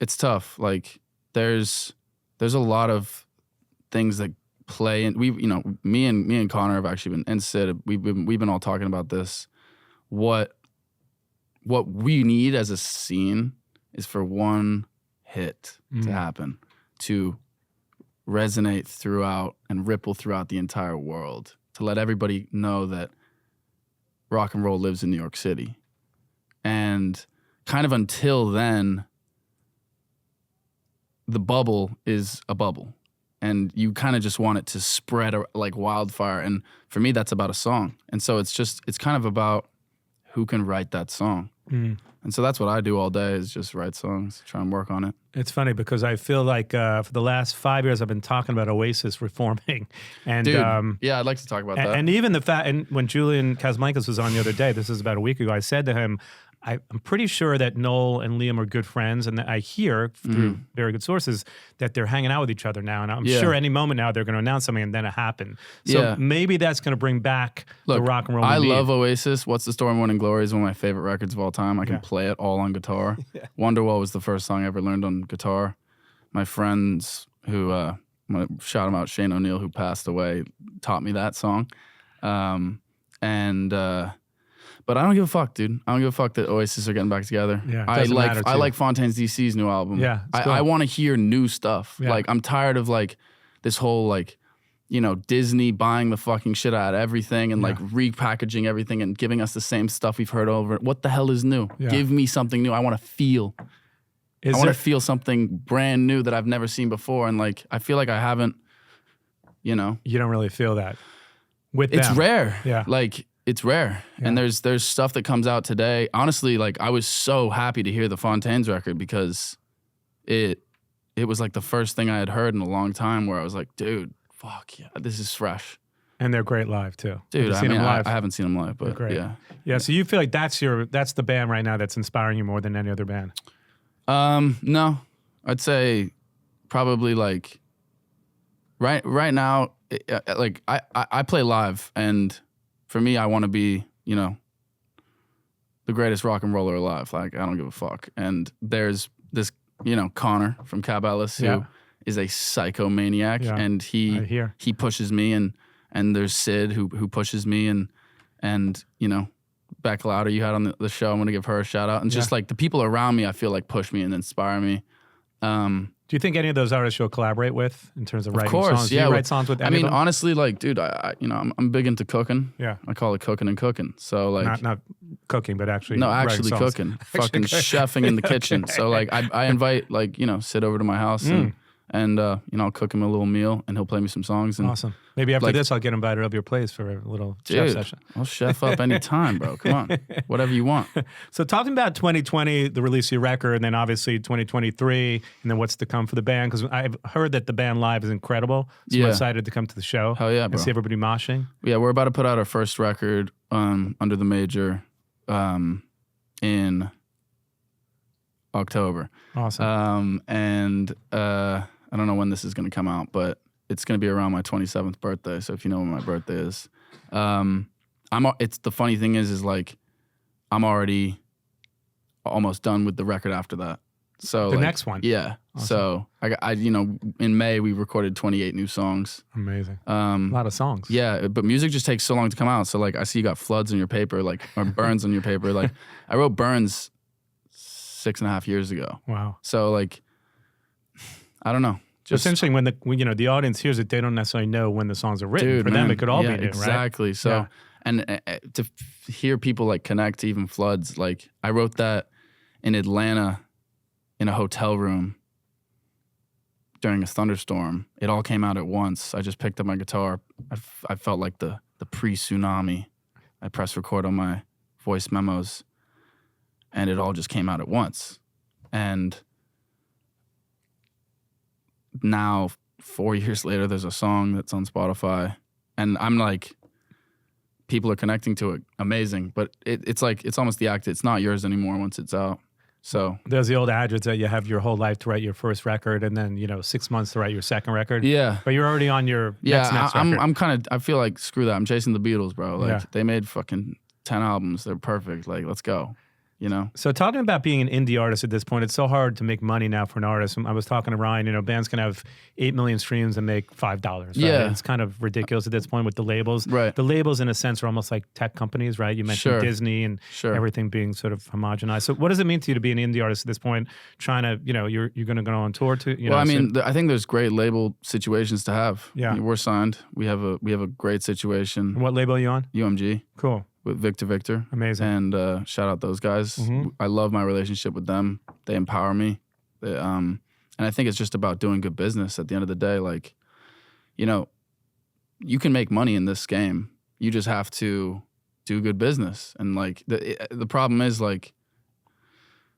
it's tough. Like, there's a lot of things that play, and you know, me and Connor have actually been, and Sid, we've been all talking about this. What we need as a scene is for one hit to happen, to resonate throughout and ripple throughout the entire world, to let everybody know that rock and roll lives in New York City, and kind of until then, the bubble is a bubble. And you kind of just want it to spread like wildfire. And for me, that's about a song. And so it's kind of about who can write that song. And so that's what I do all day, is just write songs, try and work on it. It's funny because I feel like for the last 5 years, I've been talking about Oasis reforming. And dude, yeah, I'd like to talk about that. And even the fact, and when Julian Kazmankis was on the other day, this is about a week ago, I said to him, I'm pretty sure that Noel and Liam are good friends, and that I hear through very good sources that they're hanging out with each other now. And I'm sure any moment now they're going to announce something, and then it happened. So maybe that's going to bring back the rock and roll. I love Oasis. What's the Story, Morning Glory is one of my favorite records of all time. I can play it all on guitar. Wonderwall was the first song I ever learned on guitar. My friends who, I'm going to shout him out, Shane O'Neill, who passed away, taught me that song. But I don't give a fuck, dude. I don't give a fuck that Oasis are getting back together. Yeah, I like Fontaines DC's new album. Yeah, cool. I want to hear new stuff. Yeah. Like, I'm tired of like this whole like, you know, Disney buying the fucking shit out of everything and like repackaging everything and giving us the same stuff we've heard over. What the hell is new? Yeah. Give me something new. I want to feel. I want to feel something brand new that I've never seen before. And like, I feel like I haven't, you know. You don't really feel that with them. It's rare. Yeah. Like, it's rare. Yeah. And there's stuff that comes out today. Honestly, like, I was so happy to hear the Fontaines record because it was like the first thing I had heard in a long time where I was like, dude, fuck yeah, this is fresh. And they're great live too. Dude, I mean, I haven't seen them live, but yeah. Yeah, so you feel like that's the band right now that's inspiring you more than any other band? No. I'd say probably like right now, like I play live, and for me, I want to be, you know, the greatest rock and roller alive. Like, I don't give a fuck. And there's this, you know, Connor from Cab Ellis, who is a psychomaniac, and he pushes me, and there's Sid who pushes me, and you know, Bec Lauder you had on the show. I'm gonna give her a shout out, and just like the people around me, I feel like push me and inspire me. Do you think any of those artists you'll collaborate with in terms of writing songs? Yeah. Do you write songs with any of them? Honestly, like, dude, you know, I'm big into cooking. Yeah. I call it cooking and cooking. So like, not cooking, but actually cooking, fucking chefing in the kitchen. So like, I invite, like, you know, Sid over to my house, and And I'll cook him a little meal, and he'll play me some songs. And awesome. Maybe after this, I'll get invited up your place for a little chef session. I'll chef up anytime, bro. Come on, whatever you want. So talking about 2020, the release of your record, and then obviously 2023, and then what's to come for the band, because I've heard that the band live is incredible. So I'm excited to come to the show. Hell yeah, bro. And see everybody moshing. Yeah, we're about to put out our first record under the major in October. Awesome. I don't know when this is going to come out, but it's going to be around my 27th birthday. So if you know when my birthday is, it's the funny thing is like I'm already almost done with the record after that. So the next one. Yeah. Awesome. So I in May we recorded 28 new songs. Amazing. A lot of songs. Yeah, but music just takes so long to come out. So like I see you got floods on your paper, like or burns on your paper. Like I wrote Burns 6.5 years ago. Wow. So like I don't know. Just essentially, when the audience hears it, they don't necessarily know when the songs are written. For them, it could all be new, exactly. Right? So, and to hear people like connect to even floods, like I wrote that in Atlanta in a hotel room during a thunderstorm. It all came out at once. I just picked up my guitar. I felt like the pre-tsunami. I pressed record on my voice memos, and it all just came out at once. And now 4 years later, there's a song that's on Spotify, and I'm like, people are connecting to it. Amazing. But it's like, it's almost the act. It's not yours anymore once it's out. So there's the old adage that you have your whole life to write your first record, and then 6 months to write your second record. Yeah, but you're already on your next record. I'm kind of, I feel like screw that. I'm chasing the Beatles, bro. Like they made fucking 10 albums. They're perfect. Like let's go. So talking about being an indie artist at this point, it's so hard to make money now for an artist. I was talking to Ryan, bands can have 8 million streams and make $5, right? Yeah. It's kind of ridiculous at this point with the labels. Right. The labels, in a sense, are almost like tech companies, right? You mentioned Disney and everything being sort of homogenized. So what does it mean to you to be an indie artist at this point, trying to, you're going to go on tour to, Well, I mean, I think there's great label situations to have. Yeah. I mean, we're signed. We have a great situation. What label are you on? UMG. Cool. With Victor. Amazing. And shout out those guys. Mm-hmm. I love my relationship with them. They empower me. And I think it's just about doing good business at the end of the day. Like, you can make money in this game. You just have to do good business. And like the problem is like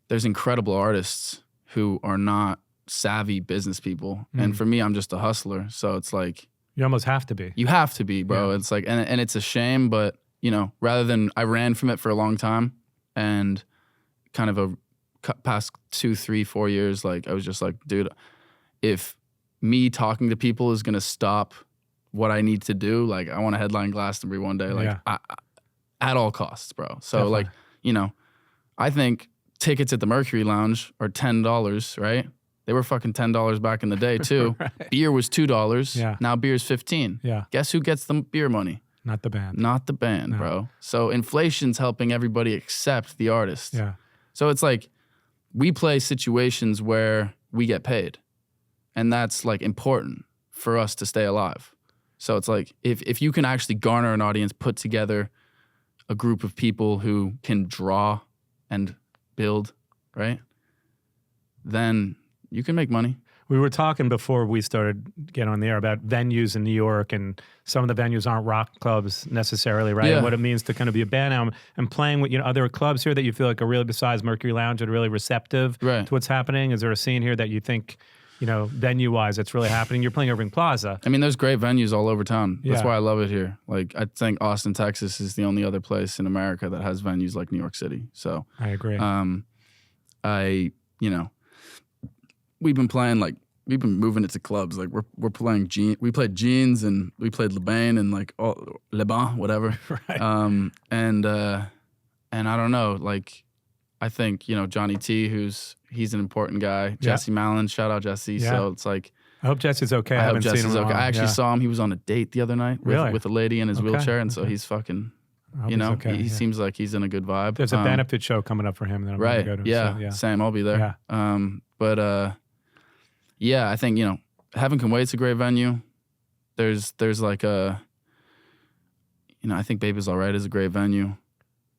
there's incredible artists who are not savvy business people. Mm. And for me, I'm just a hustler. So it's like you almost have to be. You have to be, bro. Yeah. It's like and it's a shame, but rather than I ran from it for a long time and kind of past 2, 3, 4 years, like I was just like, dude, if me talking to people is going to stop what I need to do, like I want to headline Glastonbury one day, like at all costs, bro. So Definitely. Like, I think tickets at the Mercury Lounge are $10, right? They were fucking $10 back in the day too. Right. Beer was $2. Yeah. Now beer's $15. Yeah. Guess who gets the beer money? Not the band. Not the band, no. Bro. So inflation's helping everybody accept the artist. Yeah. So it's like we play situations where we get paid. And that's like important for us to stay alive. So it's like if you can actually garner an audience, put together a group of people who can draw and build, right? Then you can make money. We were talking before we started getting on the air about venues in New York, and some of the venues aren't rock clubs necessarily, right? Yeah. And what it means to kind of be a band now and playing with, other clubs here that you feel like are really, besides Mercury Lounge, are really receptive to what's happening. Is there a scene here that you think, venue-wise, that's really happening? You're playing Irving Plaza. I mean, there's great venues all over town. That's why I love it here. Like, I think Austin, Texas is the only other place in America that has venues like New York City. So I agree. We've been playing we've been moving it to clubs. Like we're playing we played Jeans and we played Lebain and like Le Ban, whatever. Right. And I don't know, like I think, Johnny T, he's an important guy. Jesse Mallon, shout out Jesse. Yeah. So it's like I hope Jesse's okay. I hope Jesse's okay. I actually saw him. He was on a date the other night with a lady in his wheelchair, and so he's fucking he seems like he's in a good vibe. There's a benefit show coming up for him that I'm right. gonna go to. Yeah. So, yeah. Same, I'll be there. Yeah. But I think, Heaven Can Wait's a great venue. There's like I think Baby's All Right is a great venue.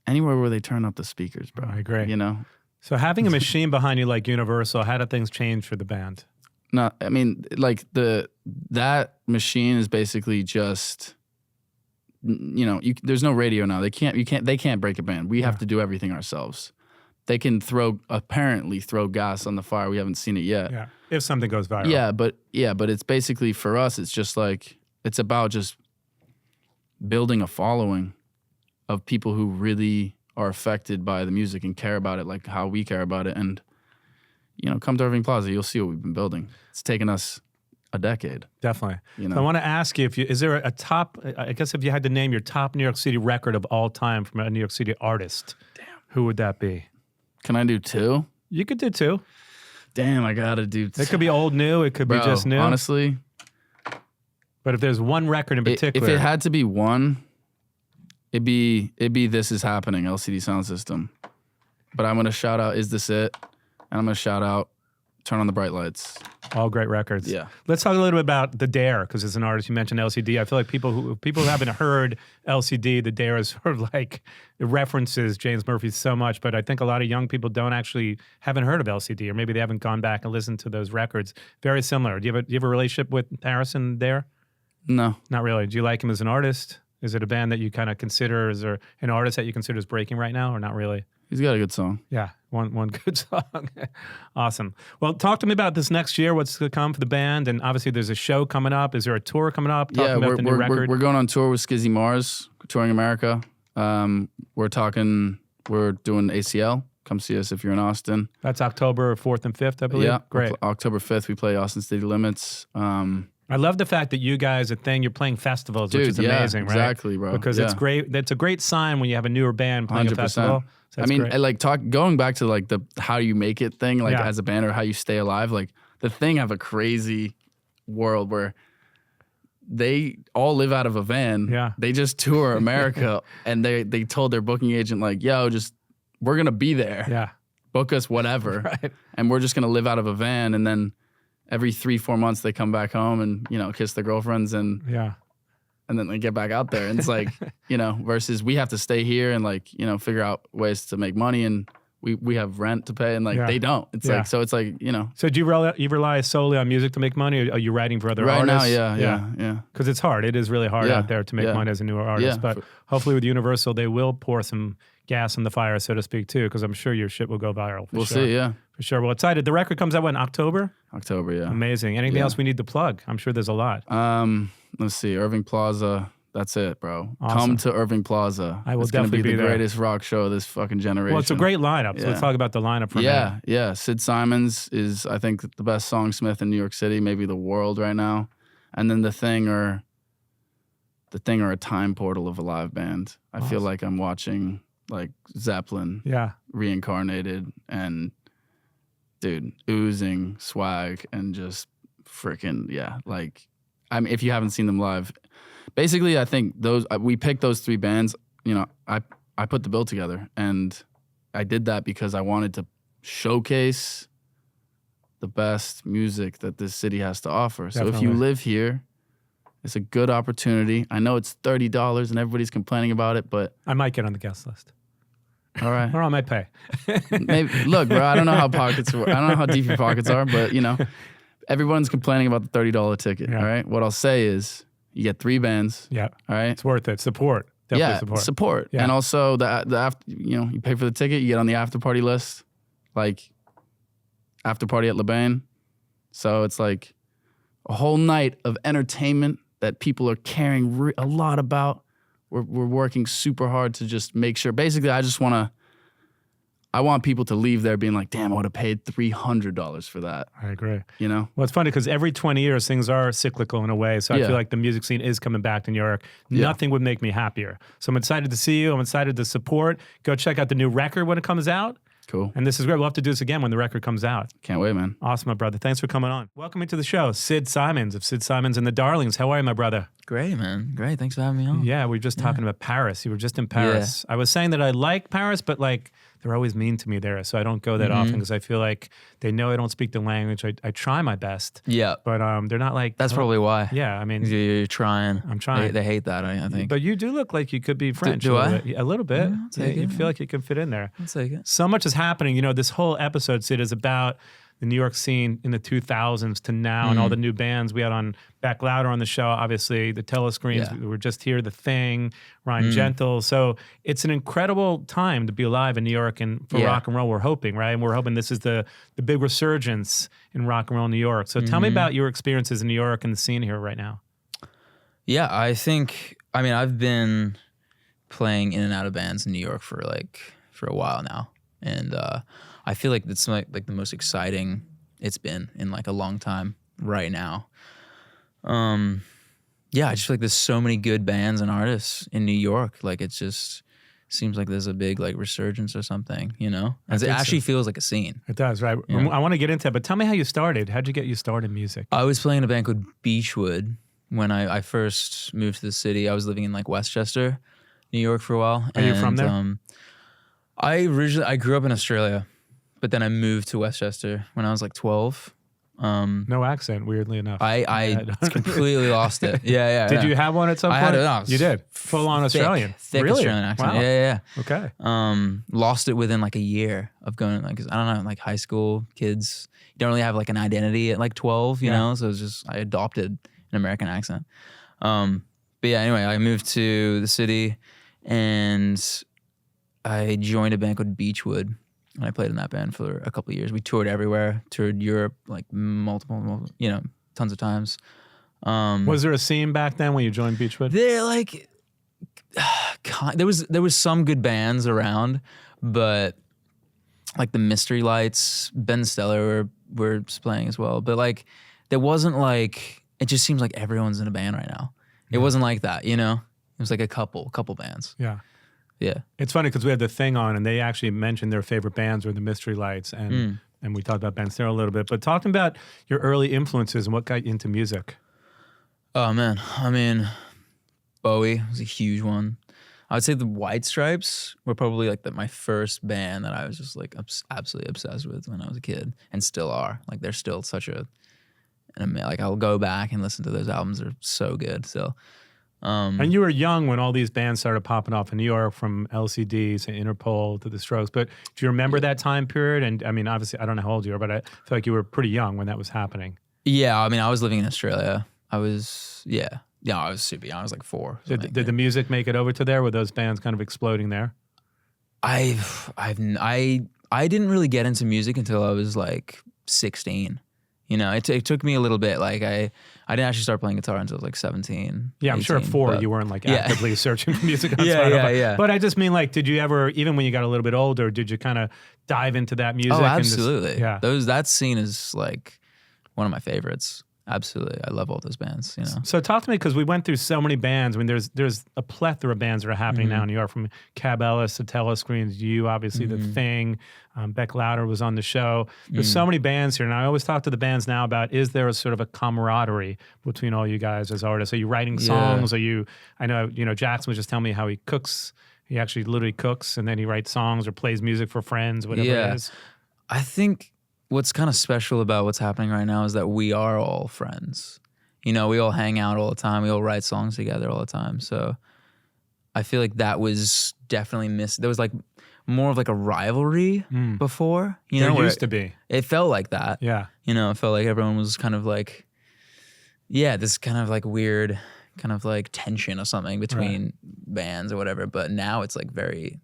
Anywhere where they turn up the speakers, bro. I agree. You know? So having a machine behind you like Universal, how do things change for the band? No, I mean, like that machine is basically just, there's no radio now. They can't break a band. We have to do everything ourselves. They can apparently throw gas on the fire. We haven't seen it yet. Yeah, if something goes viral. Yeah, but it's basically for us. It's just like it's about just building a following of people who really are affected by the music and care about it, like how we care about it. And come to Irving Plaza. You'll see what we've been building. It's taken us a decade. Definitely. So I want to ask you, is there a top? I guess if you had to name your top New York City record of all time from a New York City artist, who would that be? Can I do 2? You could do 2. Damn, I gotta do 2. It could be old, new. It could be just new. Honestly. But if there's one record in particular. If it had to be one, it'd be This Is Happening, LCD Sound System. But I'm going to shout out Is This It? And I'm going to shout out Turn on the Bright Lights. All great records. Yeah. Let's talk a little bit about The Dare, because as an artist, you mentioned LCD. I feel like people who haven't heard LCD, The Dare is sort of like, it references James Murphy so much, but I think a lot of young people haven't heard of LCD, or maybe they haven't gone back and listened to those records. Very similar. Do you have a relationship with Harrison Dare? No. Not really. Do you like him as an artist? Is it a band that you kind of consider, is there an artist that you consider is breaking right now, or not really? He's got a good song. Yeah, one good song. Awesome. Well, talk to me about this next year. What's to come for the band? And obviously, there's a show coming up. Is there a tour coming up? Talk about the new record. We're going on tour with Skizzy Mars, touring America. We're doing ACL. Come see us if you're in Austin. That's October 4th and 5th, I believe. Yeah, great. October 5th, we play Austin City Limits. I love the fact that you guys, you're playing festivals, which is amazing, right? Exactly, bro. Because it's great. That's a great sign when you have a newer band playing 100%. A festival. So going back to like the how you make it thing, like as a band, or how you stay alive, like the Thing have a crazy world where they all live out of a van. Yeah. They just tour America and they told their booking agent, like, yo, we're going to be there. Yeah. Book us whatever. Right. And we're just going to live out of a van. And then every 3-4 months they come back home and, kiss their girlfriends and then they get back out there. And it's like, versus we have to stay here and like, figure out ways to make money, and we have rent to pay, and like they don't. It's like, so it's like, So do you rely solely on music to make money, or are you writing for other artists? Right now, yeah. Because it's hard. It is really hard out there to make money as a newer artist. But hopefully with Universal, they will pour some gas on the fire, so to speak, too, because I'm sure your shit will go viral. We'll see, yeah. For sure. Well, excited. The record comes out when, October? October, yeah. Amazing. Anything else we need to plug? I'm sure there's a lot. Let's see. Irving Plaza. That's it, bro. Awesome. Come to Irving Plaza. I will it's definitely be be the there. greatest rock show of this fucking generation. Well, it's a great lineup. So let's talk about the lineup for a minute. Yeah. Sid Simons is, I think, the best songsmith in New York City, maybe the world right now. And then the Thing are a time portal of a live band. I feel like I'm watching like Zeppelin reincarnated, and dude, oozing swag and just freaking like, I mean, if you haven't seen them live, basically I think we picked those 3 bands. I put the bill together, and I did that because I wanted to showcase the best music that this city has to offer. Definitely. So if you live here, it's a good opportunity. I know it's $30 and everybody's complaining about it, but I might get on the guest list. All right. Or I might pay. Maybe, look, bro, I don't know how pockets work. I don't know how deep your pockets are, but everyone's complaining about the $30 ticket. All right. What I'll say is you get 3 bands. Yeah. All right. It's worth it. Support. Definitely support. Yeah. And also the after, you pay for the ticket, you get on the after party list, like after party at LeBain. So it's like a whole night of entertainment that people are caring a lot about. We're working super hard to just make sure. Basically, I want people to leave there being like, damn, I would have paid $300 for that. I agree. Well, it's funny because every 20 years, things are cyclical in a way. So I feel like the music scene is coming back to New York. Nothing would make me happier. So I'm excited to see you. I'm excited to support. Go check out the new record when it comes out. Cool. And this is great. We'll have to do this again when the record comes out. Can't wait, man. Awesome, my brother. Thanks for coming on. Welcome to the show, Sid Simons of Sid Simons and the Darlings. How are you, my brother? Great, man. Great. Thanks for having me on. Yeah, we were just talking about Paris. You were just in Paris. I was saying that I like Paris, but like they're always mean to me there, so I don't go that often because I feel like they know I don't speak the language. I try my best. Yeah. But they're not like... That's probably why. Yeah, I mean... You're trying. I'm trying. They hate that, I think. But you do look like you could be French. Do I? A little bit. I'll take You it, feel like you can fit in there. I'll take it. So much is happening. This whole episode, Sid, is about the New York scene in the 2000s to now, and all the new bands we had on Bec Lauder on the show. Obviously, the Telescreens. We were just here. The Thing, Ryan Gentle. So it's an incredible time to be alive in New York and for rock and roll. We're hoping, right? And we're hoping this is the big resurgence in rock and roll in New York. So tell me about your experiences in New York and the scene here right now. Yeah, I mean, I've been playing in and out of bands in New York for a while now, and I feel like it's like the most exciting it's been in like a long time right now. Yeah, I just feel like there's so many good bands and artists in New York. Like it just seems like there's a big like resurgence or something, you know? It actually feels like a scene. It does, right? Yeah. I want to get into it, but tell me how you started. How'd you get started in music? I was playing in a band called Beachwood when I first moved to the city. I was living in like Westchester, New York for a while. Are you from there? I grew up in Australia, but then I moved to Westchester when I was like 12. No accent, weirdly enough. I completely lost it. Yeah. Did you have one at some point? I had it. You did? Full on Australian? Thick really? Australian accent. Wow. Yeah. Okay. Lost it within like a year of going, like, 'cause I don't know, like high school kids, you don't really have like an identity at like 12, you know? So it's just, I adopted an American accent. But yeah, anyway, I moved to the city and I joined a band called Beachwood. And I played in that band for a couple of years. We toured everywhere, toured Europe like multiple, tons of times. Was there a scene back then when you joined Beachwood? They're like, there was some good bands around, but like the Mystery Lights, Ben Stiller were playing as well. But like, there wasn't like, it just seems like everyone's in a band right now. It wasn't like that, you know? It was like a couple bands. Yeah. Yeah. It's funny because we had the Thing on and they actually mentioned their favorite bands were the Mystery Lights and we talked about Ben Stiller a little bit. But talk to me about your early influences and what got you into music. Oh, man. I mean, Bowie was a huge one. I would say the White Stripes were probably like my first band that I was just like absolutely obsessed with when I was a kid and still are. Like they're still such like I'll go back and listen to those albums. They're so good still. And you were young when all these bands started popping off in New York, from LCD to Interpol to the Strokes. But do you remember that time period? And I mean, obviously, I don't know how old you are, but I feel like you were pretty young when that was happening. Yeah, I mean, I was living in Australia. I was super young. I was like 4. Did the music make it over to there? Were those bands kind of exploding there? I didn't really get into music until I was like 16. You know, it took me a little bit. Like I didn't actually start playing guitar until I was like 17. Yeah, 18, I'm sure at 4 you weren't like actively searching for music on Spotify. Yeah. But I just mean like, did you ever, even when you got a little bit older, did you kind of dive into that music? Oh, absolutely. And that scene is like one of my favorites. Absolutely. I love all those bands, you know. So talk to me, because we went through so many bands. I mean, there's a plethora of bands that are happening now in New York, from Cab Ellis to Telescreens, you, obviously, The Thing, Bec Lauder was on the show. There's so many bands here. And I always talk to the bands now about, is there a sort of a camaraderie between all you guys as artists? Are you writing songs? I know, Jackson was just telling me how he cooks. He actually literally cooks, and then he writes songs or plays music for friends, whatever it is. I think what's kind of special about what's happening right now is that we are all friends. You know, we all hang out all the time. We all write songs together all the time. So I feel like that was definitely missed. There was like more of like a rivalry before. There used to be. It felt like that. Yeah. You know, it felt like everyone was kind of like, this kind of like weird kind of like tension or something between bands or whatever. But now it's like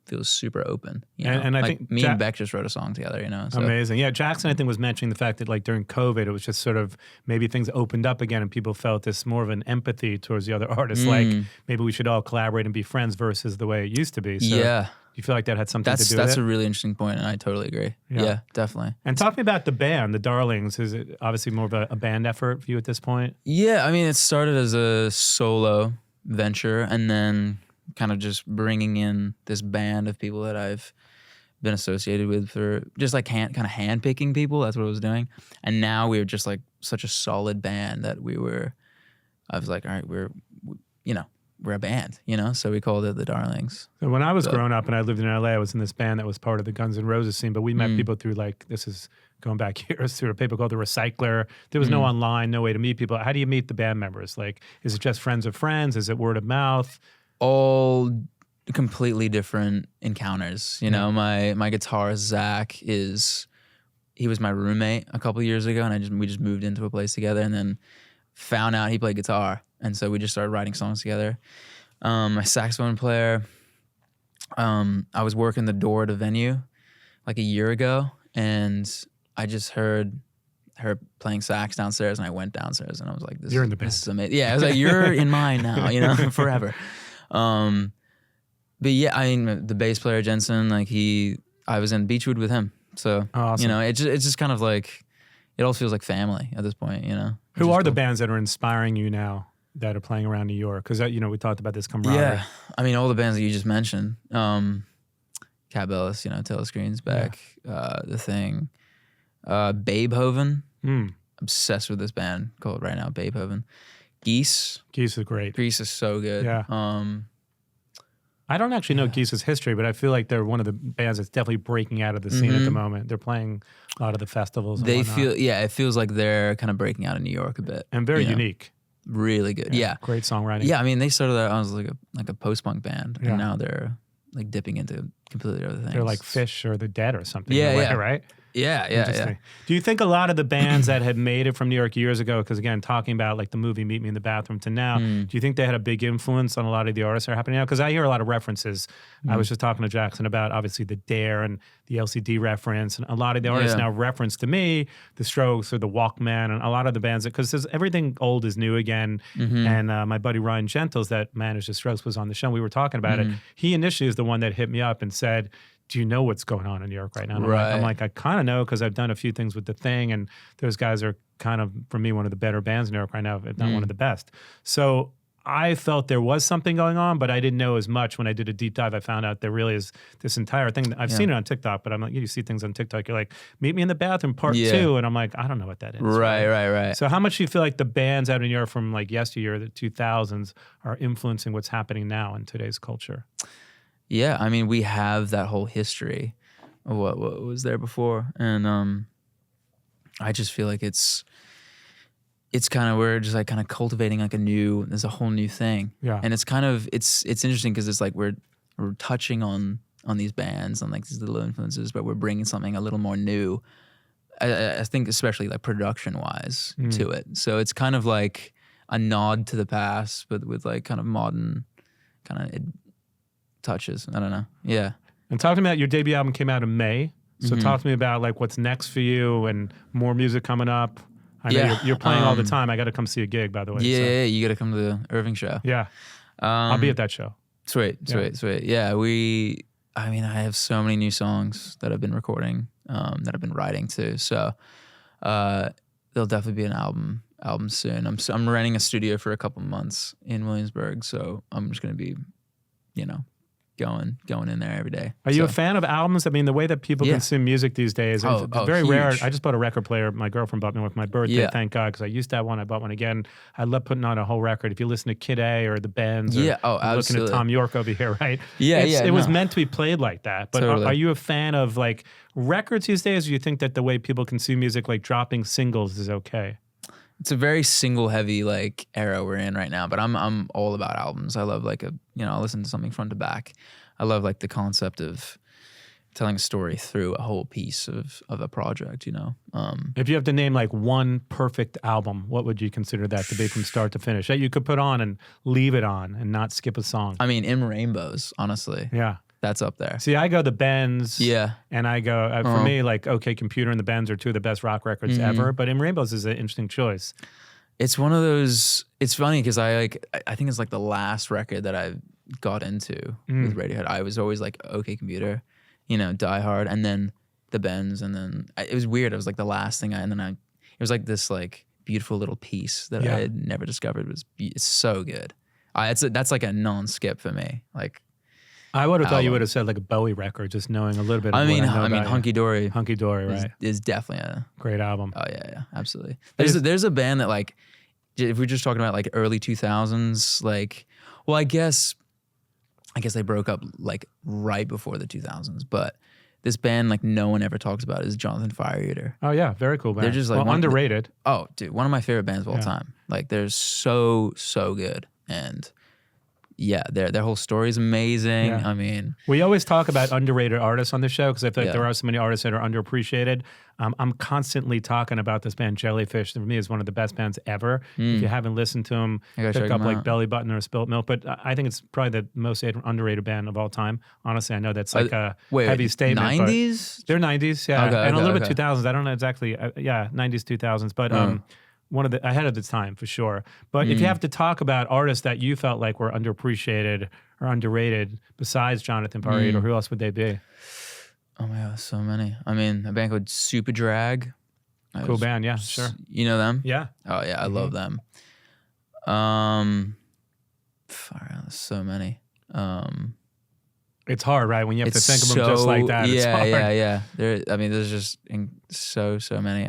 feels super open. You know? And I like think me and Bec just wrote a song together, you know. So. Amazing. Yeah, Jackson, I think, was mentioning the fact that like during COVID, it was just sort of maybe things opened up again and people felt this more of an empathy towards the other artists. Like maybe we should all collaborate and be friends versus the way it used to be. So you feel like that had something to do with it? That's a really interesting point, and I totally agree. Yeah, definitely. And talk to me about the band, the Darlings. Is it obviously more of a band effort for you at this point? Yeah, I mean, it started as a solo venture, and then kind of just bringing in this band of people that I've been associated with for just like kind of handpicking people. That's what I was doing. And now we were just like such a solid band that I was like, all right, we're a band, you know? So we called it the Darlings. So when I was growing up and I lived in LA, I was in this band that was part of the Guns N' Roses scene, but we met people through like, this is going back years, through a paper called The Recycler. There was no online, no way to meet people. How do you meet the band members? Like, is it just friends of friends? Is it word of mouth? All completely different encounters. You know, my guitarist, Zach, is he was my roommate a couple years ago, and we just moved into a place together, and then found out he played guitar, and so we just started writing songs together. My saxophone player, I was working the door at a venue like a year ago, and I just heard her playing sax downstairs, and I went downstairs, and I was like, "This, you're in the band." This is amazing." Yeah, I was like, "You're in mine now, forever." But yeah, I mean, the bass player Jensen, like I was in Beechwood with him, so awesome. it's just kind of like it all feels like family at this point, Who are the bands that are inspiring you now that are playing around New York? Because we talked about this camaraderie. Yeah, I mean, all the bands that you just mentioned, Cab Ellis, Telescreens, Bec, The Thing, Babehoven. Obsessed with this band called right now Babehoven. Geese is great. Geese is so good. Yeah. I don't actually know Geese's history, but I feel like they're one of the bands that's definitely breaking out of the scene at the moment. They're playing a lot of the festivals. And whatnot. It feels like they're kind of breaking out of New York a bit. And very unique. Really good. Yeah. Great songwriting. Yeah, I mean, they started out as like a post-punk band, and now they're like dipping into completely other things. They're like Fish or The Dead or something. Yeah. Right? Yeah. Interesting. Do you think a lot of the bands that had made it from New York years ago, because again, talking about like the movie Meet Me in the Bathroom to now, do you think they had a big influence on a lot of the artists that are happening now? Because I hear a lot of references. I was just talking to Jackson about obviously the Dare and the LCD reference, and a lot of the artists now reference to me the Strokes or the Walkman, and a lot of the bands, because everything old is new again. And my buddy Ryan Gentles that managed the Strokes was on the show. We were talking about it. He initially is the one that hit me up and said, do you know what's going on in New York right now? And I'm like, I kind of know because I've done a few things with The Thing, and those guys are kind of, for me, one of the better bands in New York right now, if not one of the best. So I felt there was something going on, but I didn't know as much. When I did a deep dive, I found out there really is this entire thing. I've seen it on TikTok, but I'm like, you see things on TikTok, you're like, Meet Me in the Bathroom Part 2, and I'm like, I don't know what that is. Right. So how much do you feel like the bands out in New York from like yesteryear, the 2000s, are influencing what's happening now in today's culture? Yeah, I mean, we have that whole history of what was there before, and I just feel like it's kind of, we're just like kind of cultivating like there's a whole new thing. Yeah, and it's kind of it's interesting because it's like we're touching on these bands and like these little influences, but we're bringing something a little more new. I think especially like production wise to it. So it's kind of like a nod to the past, but with like kind of modern kind of touches. I don't know. Yeah. And talk to me about your debut album came out in May. So talk to me about like what's next for you and more music coming up. I know you're playing all the time. I got to come see a gig, by the way. Yeah, you got to come to the Irving show. Yeah. I'll be at that show. Sweet. Yeah, I have so many new songs that I've been recording, that I've been writing too. So there'll definitely be an album soon. I'm renting a studio for a couple months in Williamsburg, so I'm just going to be, going in there every day. Are you a fan of albums? I mean, the way that people consume music these days, it's very huge. rare. I just bought a record player. My girlfriend bought me one for my birthday, thank God, because I used to have one. I bought one again. I love putting on a whole record. If you listen to Kid A or the Bends, or looking at Tom York over here, right? It was meant to be played like that. But totally. Are you a fan of like records these days, or do you think that the way people consume music, like dropping singles, is okay? It's a very single heavy like era we're in right now, but I'm all about albums. I love like I listen to something front to back. I love like the concept of telling a story through a whole piece of a project, If you have to name like one perfect album, what would you consider that to be from start to finish that you could put on and leave it on and not skip a song? I mean, In Rainbows, honestly. Yeah. That's up there. See, I go the Bends. Yeah. And I go, for me, like, OK Computer and the Bends are two of the best rock records ever. But In Rainbows is an interesting choice. It's one of those, it's funny because I think it's like the last record that I got into with Radiohead. I was always like OK Computer, Die Hard, and then the Bends. And then it was weird. It was like the last thing it was like this like beautiful little piece that I had never discovered. It's so good. That's like a non-skip for me. Like, I would have thought you would have said like a Bowie record, just knowing a little bit of I mean, Hunky Dory. Hunky Dory, right? Is definitely a great album. Oh yeah, absolutely. There's a band that like, if we're just talking about like early 2000s, like, well, I guess they broke up like right before the 2000s, but this band like no one ever talks about is Jonathan Fireeater. Oh yeah, very cool band. They're just like underrated. Dude, one of my favorite bands of all time. Like they're so good, and yeah, their whole story is amazing. Yeah. I mean, we always talk about underrated artists on the show because I feel like Yeah. there are so many artists that are underappreciated. I'm constantly talking about this band Jellyfish. For me, is one of the best bands ever. If you haven't listened to them, I gotta pick check up 'em like out. Belly Button or Spilt Milk. But I think it's probably the most underrated band of all time. Honestly, I know that's like a heavy statement. but 90s? They're 90s, yeah, Okay, and a okay, little okay. bit 2000s. I don't know exactly. Yeah, 90s, 2000s, but one of the ahead of its time for sure. But if you have to talk about artists that you felt like were underappreciated or underrated besides Jonathan Parade, or who else would they be? Oh my god, so many. I mean, a band called Super Drag. Cool band, yeah, sure. You know them? Yeah. Oh yeah, I love them. Far out, so many. It's hard, right? When you have to It's think of them just like that. Yeah, it's hard. yeah. There's just so many.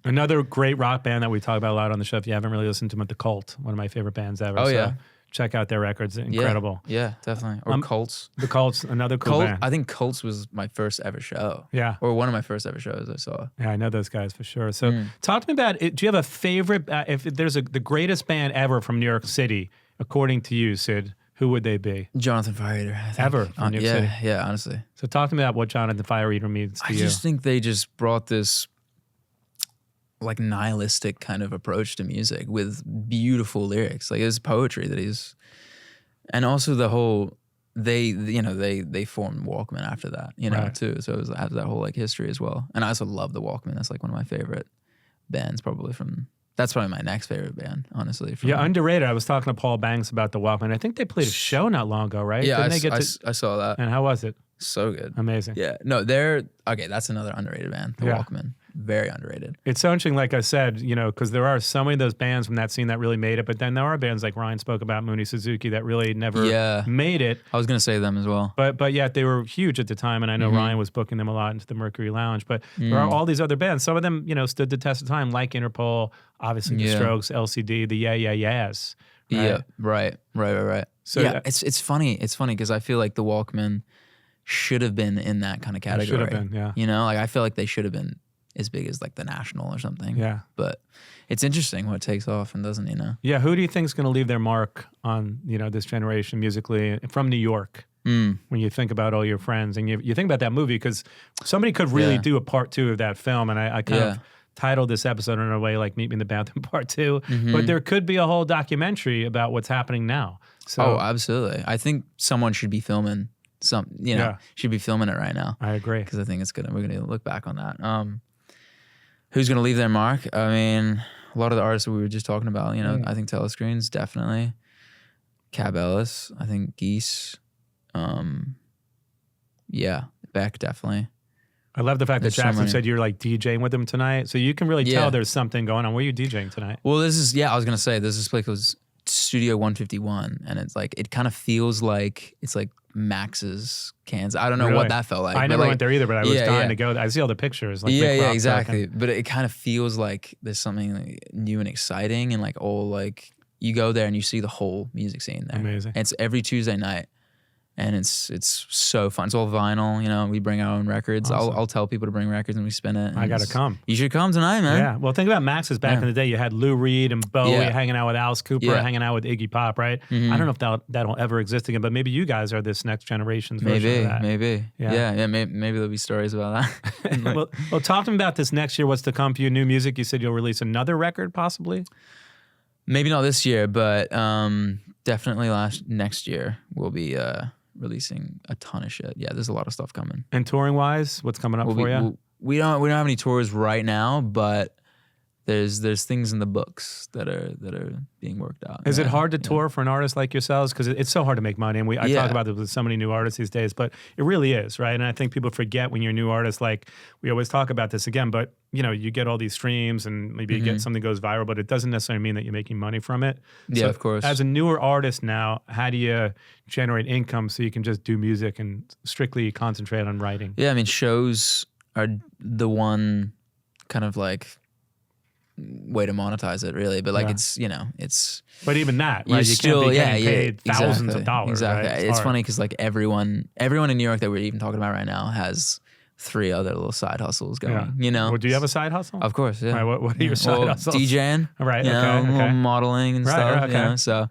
Another great rock band that we talk about a lot on the show. If you haven't really listened to them, The Cult, one of my favorite bands ever. Oh, so yeah. check out their records. Incredible. Yeah, definitely. Or Cults. The Cult's another cool band. I think Cults was my first ever show. Yeah. Or one of my first ever shows I saw. Yeah, I know those guys for sure. So talk to me about it. Do you have a favorite, if there's the greatest band ever from New York City, according to you, Sid, who would they be? Jonathan Fire, I think. Ever from New York City? Yeah, honestly. So talk to me about what Jonathan Fire Eater means to I you. just think they just brought this like nihilistic kind of approach to music with beautiful lyrics. Like it's poetry that he's, and also the whole they formed Walkman after that, Right. too. So it has that whole like history as well. And I also love the Walkman. That's like one of my favorite bands, probably from. That's probably my next favorite band, honestly. Yeah, underrated. I was talking to Paul Banks about the Walkman. I think they played a show not long ago, right? Yeah, Didn't I saw that. And how was it? So good. Amazing. Yeah. No, that's another underrated band, the Yeah. Walkman. Very underrated. It's so interesting, like I said, because there are so many of those bands from that scene that really made it, but then there are bands like Ryan spoke about, Mooney Suzuki, that really never made it. I was going to say them as well. But yet they were huge at the time, and I know Ryan was booking them a lot into the Mercury Lounge. But there are all these other bands. Some of them, stood the test of time, like Interpol, obviously The Strokes, LCD, the Yeah Yeah Yeahs. Right? Yeah, right. So yeah, it's funny. It's funny because I feel like the Walkman should have been in that kind of category. Should have been, yeah. Like I feel like they should have been as big as like the National or something. Yeah. But it's interesting what takes off and doesn't, Yeah, who do you think is going to leave their mark on, this generation musically from New York? When you think about all your friends and you think about that movie, because somebody could really do a part 2 of that film, and I kind of titled this episode in a way like Meet Me in the Bathroom Part 2, but there could be a whole documentary about what's happening now. So, absolutely. I think someone should be filming should be filming it right now. I agree. Because I think it's good. We're going to look back on that. Who's going to leave their mark? I mean, a lot of the artists that we were just talking about, I think Telescreens, definitely. Cab Ellis, I think Geese. Bec, definitely. I love the fact There's that so Jackson many. said you're like DJing with him tonight. So you can really tell there's something going on. Where are you DJing tonight? Well, I was going to say, this place called Studio 151, and it's like, it kind of feels like it's like Max's Kansas. I don't know Really? what that felt like. I never went there either, but I was dying to go. I see all the pictures. Like Big Rock exactly. Talking. But it kind of feels like there's something like new and exciting, and like all like you go there and you see the whole music scene there. Amazing. And it's every Tuesday night, and it's so fun. It's all vinyl. We bring our own records. Awesome. I'll tell people to bring records and we spin it. I got to come. You should come tonight, man. Yeah. Well, think about Max's back in the day. You had Lou Reed and Bowie hanging out with Alice Cooper, hanging out with Iggy Pop, right? I don't know if that'll ever exist again, but maybe you guys are this next generation's version of that. Maybe. Yeah. Maybe there'll be stories about that. well, talk to me about this next year. What's to come for you? New music. You said you'll release another record, possibly. Maybe not this year, but definitely next year we'll be releasing a ton of shit. Yeah, there's a lot of stuff coming. And touring wise, what's coming up for you? We don't have any tours right now, but there's things in the books that are being worked out. Is it hard to tour for an artist like yourselves? Because it's so hard to make money. And I talk about this with so many new artists these days, but it really is, right? And I think people forget when you're a new artist, like we always talk about this again, but you get all these streams and maybe you get something goes viral, but it doesn't necessarily mean that you're making money from it. Yeah, So of course. As a newer artist now, how do you generate income so you can just do music and strictly concentrate on writing? Yeah, I mean, shows are the one kind of like way to monetize it, really. But like it's. But even that, You're right? You still, can't be getting paid thousands exactly, of dollars. Exactly. Right? It's hard. funny because like everyone in New York that we're even talking about right now has 3 other little side hustles going. Well, do you have a side hustle? Of course, yeah. Right, what are your side hustles? DJing. Right, Okay. Okay. Modeling and Right, stuff. okay. So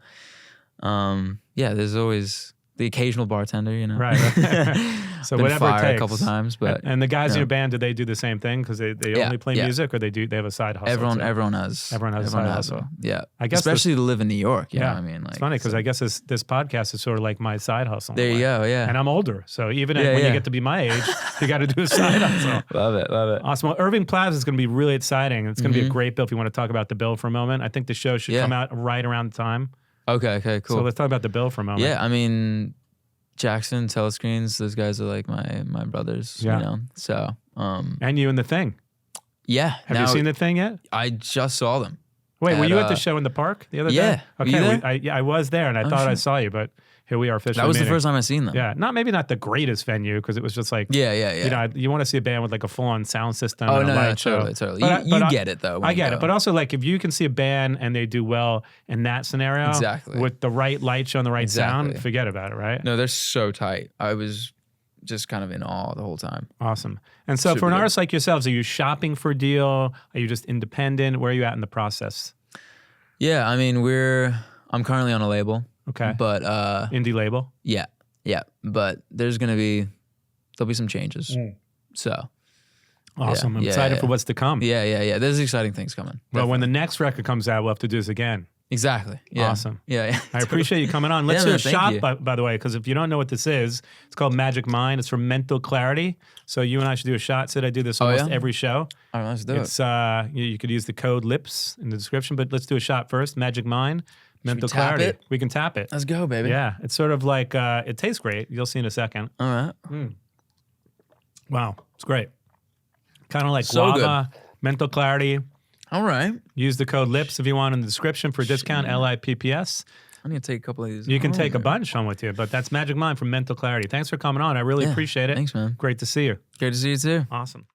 Yeah, there's always the occasional bartender, you know. Right. So Been whatever it fired takes. a couple times, but and the guys in yeah. your band, do they do the same thing? Because they Yeah, only play yeah. music, or they have a side hustle? everyone too? everyone has Everyone has a side hustle. Yeah, I guess especially to live in New York. You know Yeah. what I mean? Like, It's funny because I guess this podcast is sort of like my side hustle. in a there you way. go. Yeah, And I'm older, so even Yeah, when you yeah. get to be my age, you got to do a side hustle. love it. Awesome. Well, Irving Plaza is going to be really exciting. It's going to be a great bill if you want to talk about the bill for a moment. I think the show should Yeah. come out right around the time. Okay, cool. So let's talk about the bill for a moment. Yeah, I mean, Jackson, Telescreens, those guys are like my brothers. Yeah. You know, so And you and The Thing. yeah. Have you seen The Thing yet? I just saw them. Wait, were you at the at, show in the park the other yeah. day? Were you Okay, there? I was there, and I thought I shit. saw you, but here we are officially That was the meeting. first time I seen them. Yeah, maybe not the greatest venue because it was just like Yeah. you know, you want to see a band with like a full-on sound system Oh and a no, light show. totally. But You I get it though. when I you get go. it, but also like if you can see a band and they do well in that scenario, Exactly. with the right light show and the right sound, Exactly. forget about it, right? No, they're so tight. I was just kind of in awe the whole time. Awesome. And so Should for be an good. artist like yourselves, are you shopping for a deal? Are you just independent? Where are you at in the process? Yeah, I mean, I'm currently on a label. Okay. But Indie label. yeah. But there'll be some changes. So Awesome. I'm yeah, excited yeah. for what's to come. yeah. There's exciting things coming. Well, when the next record comes out, we'll have to do this again. Exactly. Yeah. Awesome. Yeah. I appreciate you coming on. Let's Yeah, do man, a thank shot, you. by the way, because if you don't know what this is, it's called Magic Mind. It's for mental clarity. So you and I should do a shot. Sid, I do this almost yeah? every show. All right, let's do It's you could use the code LIPS in the description, but let's do a shot first. Magic Mind, mental tap clarity. it? We can tap it. Let's go, baby. Yeah, it's sort of like it tastes great. You'll see in a second. All right. Wow, it's great. Kind of like So guava, mental clarity. All right. Use the code LIPS if you want in the description for discount LIPPS. I need to take a couple of these. You can home take a here. bunch home with you, but that's Magic Mind from Mental Clarity. Thanks for coming on. I really Yeah, appreciate it. thanks, man. Great to see you. Great to see you too. Awesome.